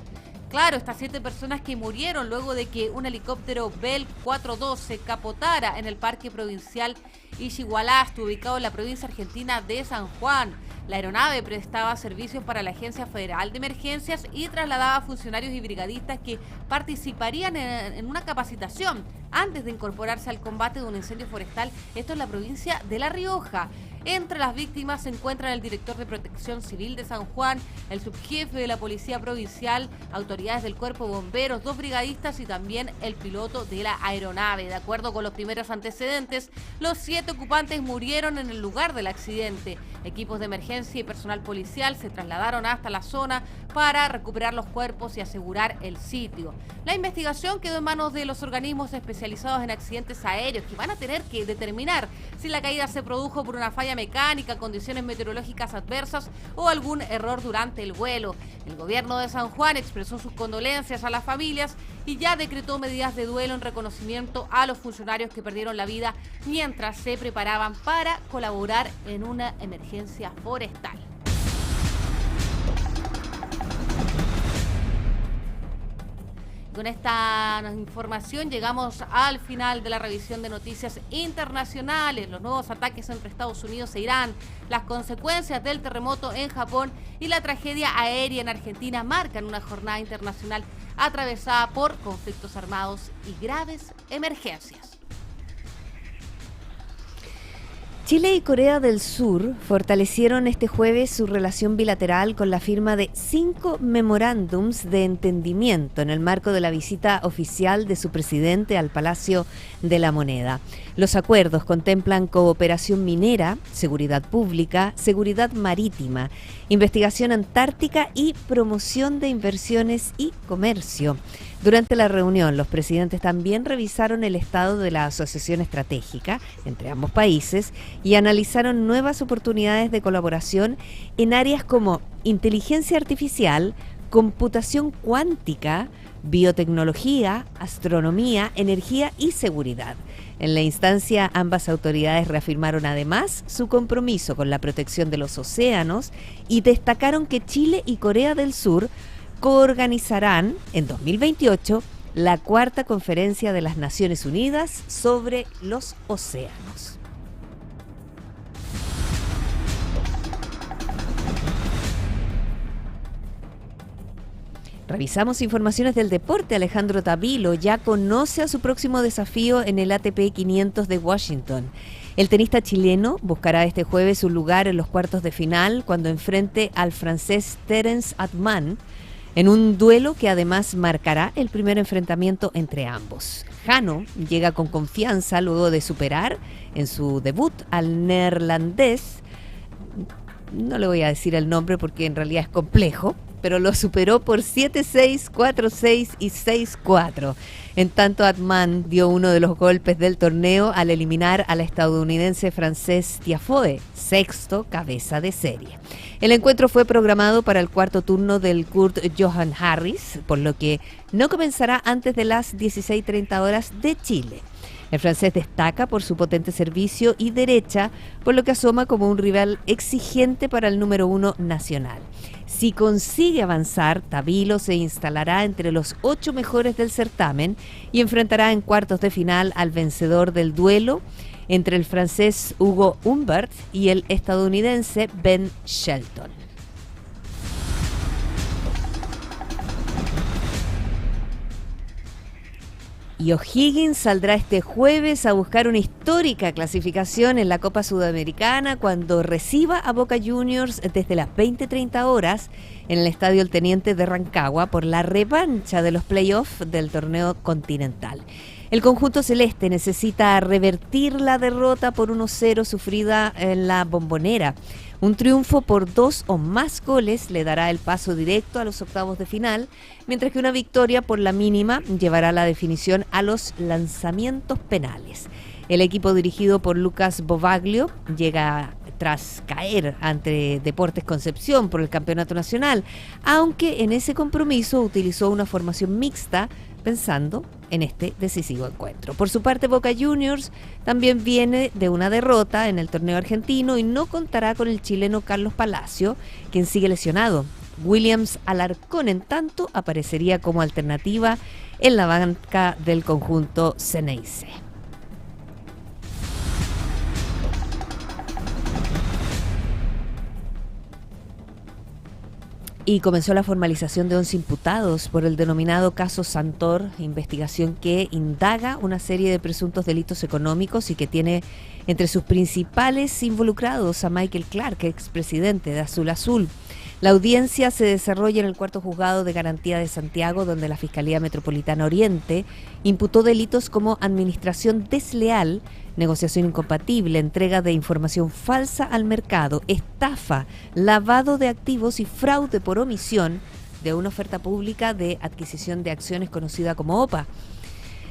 Claro, estas 7 personas que murieron luego de que un helicóptero Bell 412 capotara en el Parque Provincial Ishigualasto, ubicado en la provincia argentina de San Juan. La aeronave prestaba servicios para la Agencia Federal de Emergencias y trasladaba funcionarios y brigadistas que participarían en una capacitación antes de incorporarse al combate de un incendio forestal, esto en la provincia de La Rioja. Entre las víctimas se encuentran el director de Protección Civil de San Juan, el subjefe de la Policía Provincial, autoridades del Cuerpo de Bomberos, 2 brigadistas y también el piloto de la aeronave. De acuerdo con los primeros antecedentes, los 7 ocupantes murieron en el lugar del accidente. Equipos de emergencia y personal policial se trasladaron hasta la zona para recuperar los cuerpos y asegurar el sitio. La investigación quedó en manos de los organismos especializados en accidentes aéreos, que van a tener que determinar si la caída se produjo por una falla mecánica, condiciones meteorológicas adversas o algún error durante el vuelo. El gobierno de San Juan expresó sus condolencias a las familias y ya decretó medidas de duelo en reconocimiento a los funcionarios que perdieron la vida mientras se preparaban para colaborar en una emergencia forestal. Con esta información llegamos al final de la revisión de noticias internacionales. Los nuevos ataques entre Estados Unidos e Irán, las consecuencias del terremoto en Japón y la tragedia aérea en Argentina marcan una jornada internacional atravesada por conflictos armados y graves emergencias. Chile y Corea del Sur fortalecieron este jueves su relación bilateral con la firma de 5 memorándums de entendimiento en el marco de la visita oficial de su presidente al Palacio de la Moneda. Los acuerdos contemplan cooperación minera, seguridad pública, seguridad marítima, investigación antártica y promoción de inversiones y comercio. Durante la reunión, los presidentes también revisaron el estado de la asociación estratégica entre ambos países y analizaron nuevas oportunidades de colaboración en áreas como inteligencia artificial, computación cuántica, biotecnología, astronomía, energía y seguridad. En la instancia, ambas autoridades reafirmaron además su compromiso con la protección de los océanos y destacaron que Chile y Corea del Sur coorganizarán en 2028 la 4ª Conferencia de las Naciones Unidas sobre los océanos. Revisamos informaciones del deporte. Alejandro Tavilo ya conoce a su próximo desafío en el ATP 500 de Washington. El tenista chileno buscará este jueves un lugar en los cuartos de final cuando enfrente al francés Terence Atman en un duelo que además marcará el primer enfrentamiento entre ambos. Jano llega con confianza luego de superar en su debut al neerlandés, no le voy a decir el nombre porque en realidad es complejo, pero lo superó por 7-6, 4-6 y 6-4. En tanto, Atman dio uno de los golpes del torneo al eliminar al estadounidense Frances Tiafoe, sexto cabeza de serie. El encuentro fue programado para el cuarto turno del Kurt Johan Harris, por lo que no comenzará antes de las 16:30 horas de Chile. El francés destaca por su potente servicio y derecha, por lo que asoma como un rival exigente para el número 1 nacional. Si consigue avanzar, Tabilo se instalará entre los 8 mejores del certamen y enfrentará en cuartos de final al vencedor del duelo entre el francés Hugo Humbert y el estadounidense Ben Shelton. Y O'Higgins saldrá este jueves a buscar una histórica clasificación en la Copa Sudamericana cuando reciba a Boca Juniors desde las 20:30 horas en el Estadio El Teniente de Rancagua por la revancha de los playoffs del torneo continental. El conjunto celeste necesita revertir la derrota por 1-0 sufrida en la Bombonera. Un triunfo por 2 o más goles le dará el paso directo a los octavos de final, mientras que una victoria por la mínima llevará la definición a los lanzamientos penales. El equipo dirigido por Lucas Bovaglio llega tras caer ante Deportes Concepción por el campeonato nacional, aunque en ese compromiso utilizó una formación mixta pensando en este decisivo encuentro. Por su parte, Boca Juniors también viene de una derrota en el torneo argentino y no contará con el chileno Carlos Palacio, quien sigue lesionado. Williams Alarcón, en tanto, aparecería como alternativa en la banca del conjunto Ceneice. Y comenzó la formalización de 11 imputados por el denominado caso Santor, investigación que indaga una serie de presuntos delitos económicos y que tiene entre sus principales involucrados a Michael Clark, expresidente de Azul Azul. La audiencia se desarrolla en el cuarto juzgado de garantía de Santiago, donde la Fiscalía Metropolitana Oriente imputó delitos como administración desleal, negociación incompatible, entrega de información falsa al mercado, estafa, lavado de activos y fraude por omisión de una oferta pública de adquisición de acciones conocida como OPA.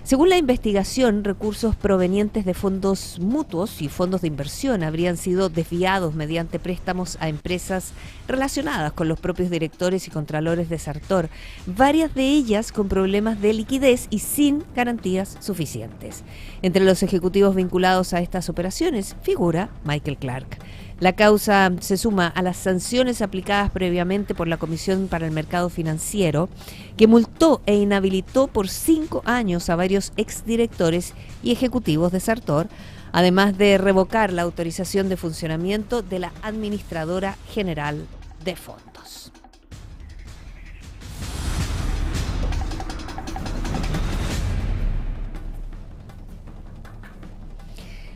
Según la investigación, recursos provenientes de fondos mutuos y fondos de inversión habrían sido desviados mediante préstamos a empresas relacionadas con los propios directores y contralores de Sartor, varias de ellas con problemas de liquidez y sin garantías suficientes. Entre los ejecutivos vinculados a estas operaciones figura Michael Clark. La causa se suma a las sanciones aplicadas previamente por la Comisión para el Mercado Financiero, que multó e inhabilitó por 5 años a varios exdirectores y ejecutivos de Sartor, además de revocar la autorización de funcionamiento de la Administradora General de Fondos.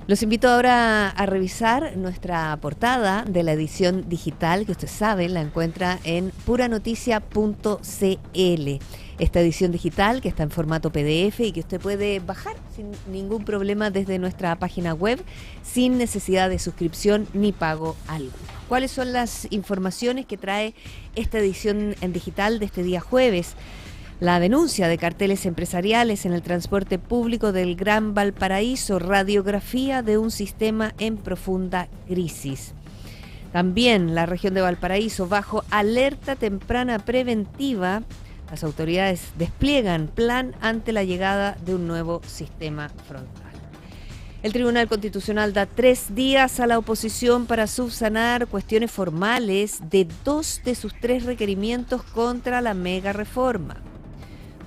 Los invito ahora a revisar nuestra portada de la edición digital, que usted sabe, la encuentra en puranoticia.cl. Esta edición digital que está en formato PDF y que usted puede bajar sin ningún problema desde nuestra página web, sin necesidad de suscripción ni pago alguno. ¿Cuáles son las informaciones que trae esta edición en digital de este día jueves? La denuncia de carteles empresariales en el transporte público del Gran Valparaíso, radiografía de un sistema en profunda crisis. También la región de Valparaíso bajo alerta temprana preventiva. Las autoridades despliegan plan ante la llegada de un nuevo sistema frontal. El Tribunal Constitucional da 3 días a la oposición para subsanar cuestiones formales de 2 de sus 3 requerimientos contra la mega reforma.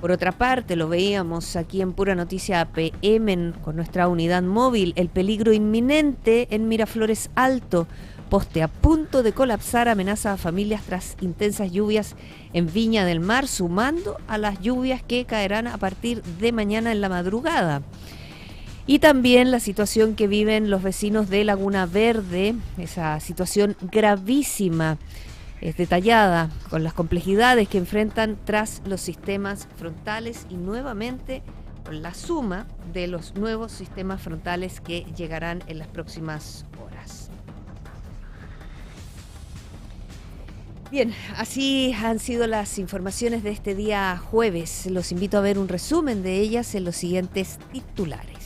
Por otra parte, lo veíamos aquí en Pura Noticia APM con nuestra unidad móvil, el peligro inminente en Miraflores Alto. Poste a punto de colapsar amenaza a familias tras intensas lluvias en Viña del Mar, sumando a las lluvias que caerán a partir de mañana en la madrugada. Y también la situación que viven los vecinos de Laguna Verde, esa situación gravísima, es detallada con las complejidades que enfrentan tras los sistemas frontales y nuevamente con la suma de los nuevos sistemas frontales que llegarán en las próximas horas. Bien, así han sido las informaciones de este día jueves. Los invito a ver un resumen de ellas en los siguientes titulares.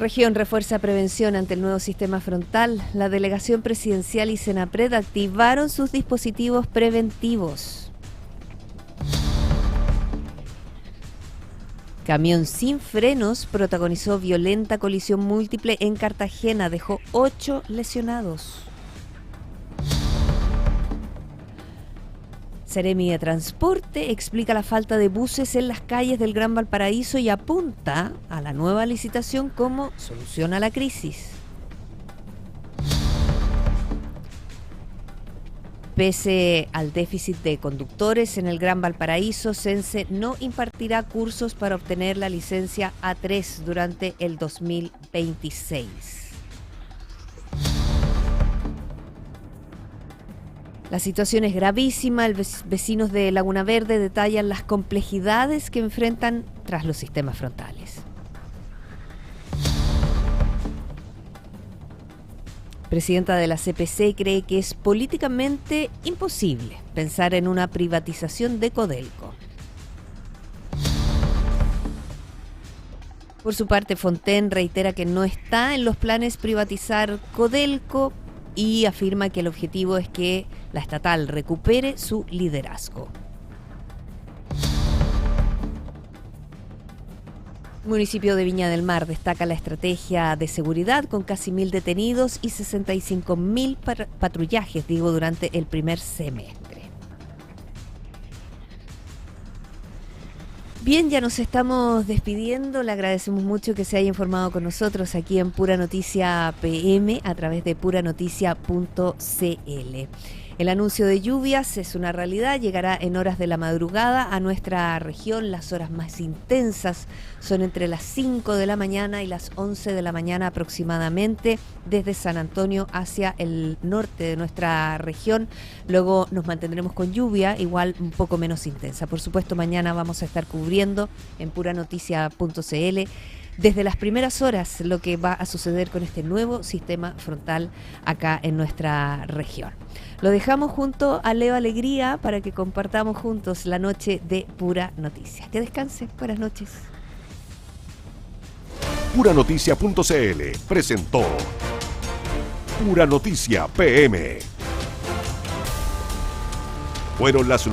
Región refuerza prevención ante el nuevo sistema frontal. La delegación presidencial y Senapred activaron sus dispositivos preventivos. Camión sin frenos protagonizó violenta colisión múltiple en Cartagena, dejó 8 lesionados. Seremi de Transporte explica la falta de buses en las calles del Gran Valparaíso y apunta a la nueva licitación como solución a la crisis. Pese al déficit de conductores en el Gran Valparaíso, Sense no impartirá cursos para obtener la licencia A3 durante el 2026. La situación es gravísima. Vecinos de Laguna Verde detallan las complejidades que enfrentan tras los sistemas frontales. Presidenta de la CPC cree que es políticamente imposible pensar en una privatización de Codelco. Por su parte, Fontaine reitera que no está en los planes privatizar Codelco y afirma que el objetivo es que la estatal recupere su liderazgo. El municipio de Viña del Mar destaca la estrategia de seguridad con casi 1.000 detenidos y 65.000 patrullajes, durante el primer semestre. Bien, ya nos estamos despidiendo. Le agradecemos mucho que se haya informado con nosotros aquí en Pura Noticia PM a través de puranoticia.cl. El anuncio de lluvias es una realidad, llegará en horas de la madrugada a nuestra región. Las horas más intensas son entre las 5 de la mañana y las 11 de la mañana aproximadamente, desde San Antonio hacia el norte de nuestra región. Luego nos mantendremos con lluvia, igual un poco menos intensa. Por supuesto, mañana vamos a estar cubriendo en puranoticia.cl desde las primeras horas lo que va a suceder con este nuevo sistema frontal acá en nuestra región. Lo dejamos junto a Leo Alegría para que compartamos juntos la noche de Pura Noticia. Que descanse. Buenas noches. Puranoticia.cl presentó Pura Noticia PM. Fueron las noticias.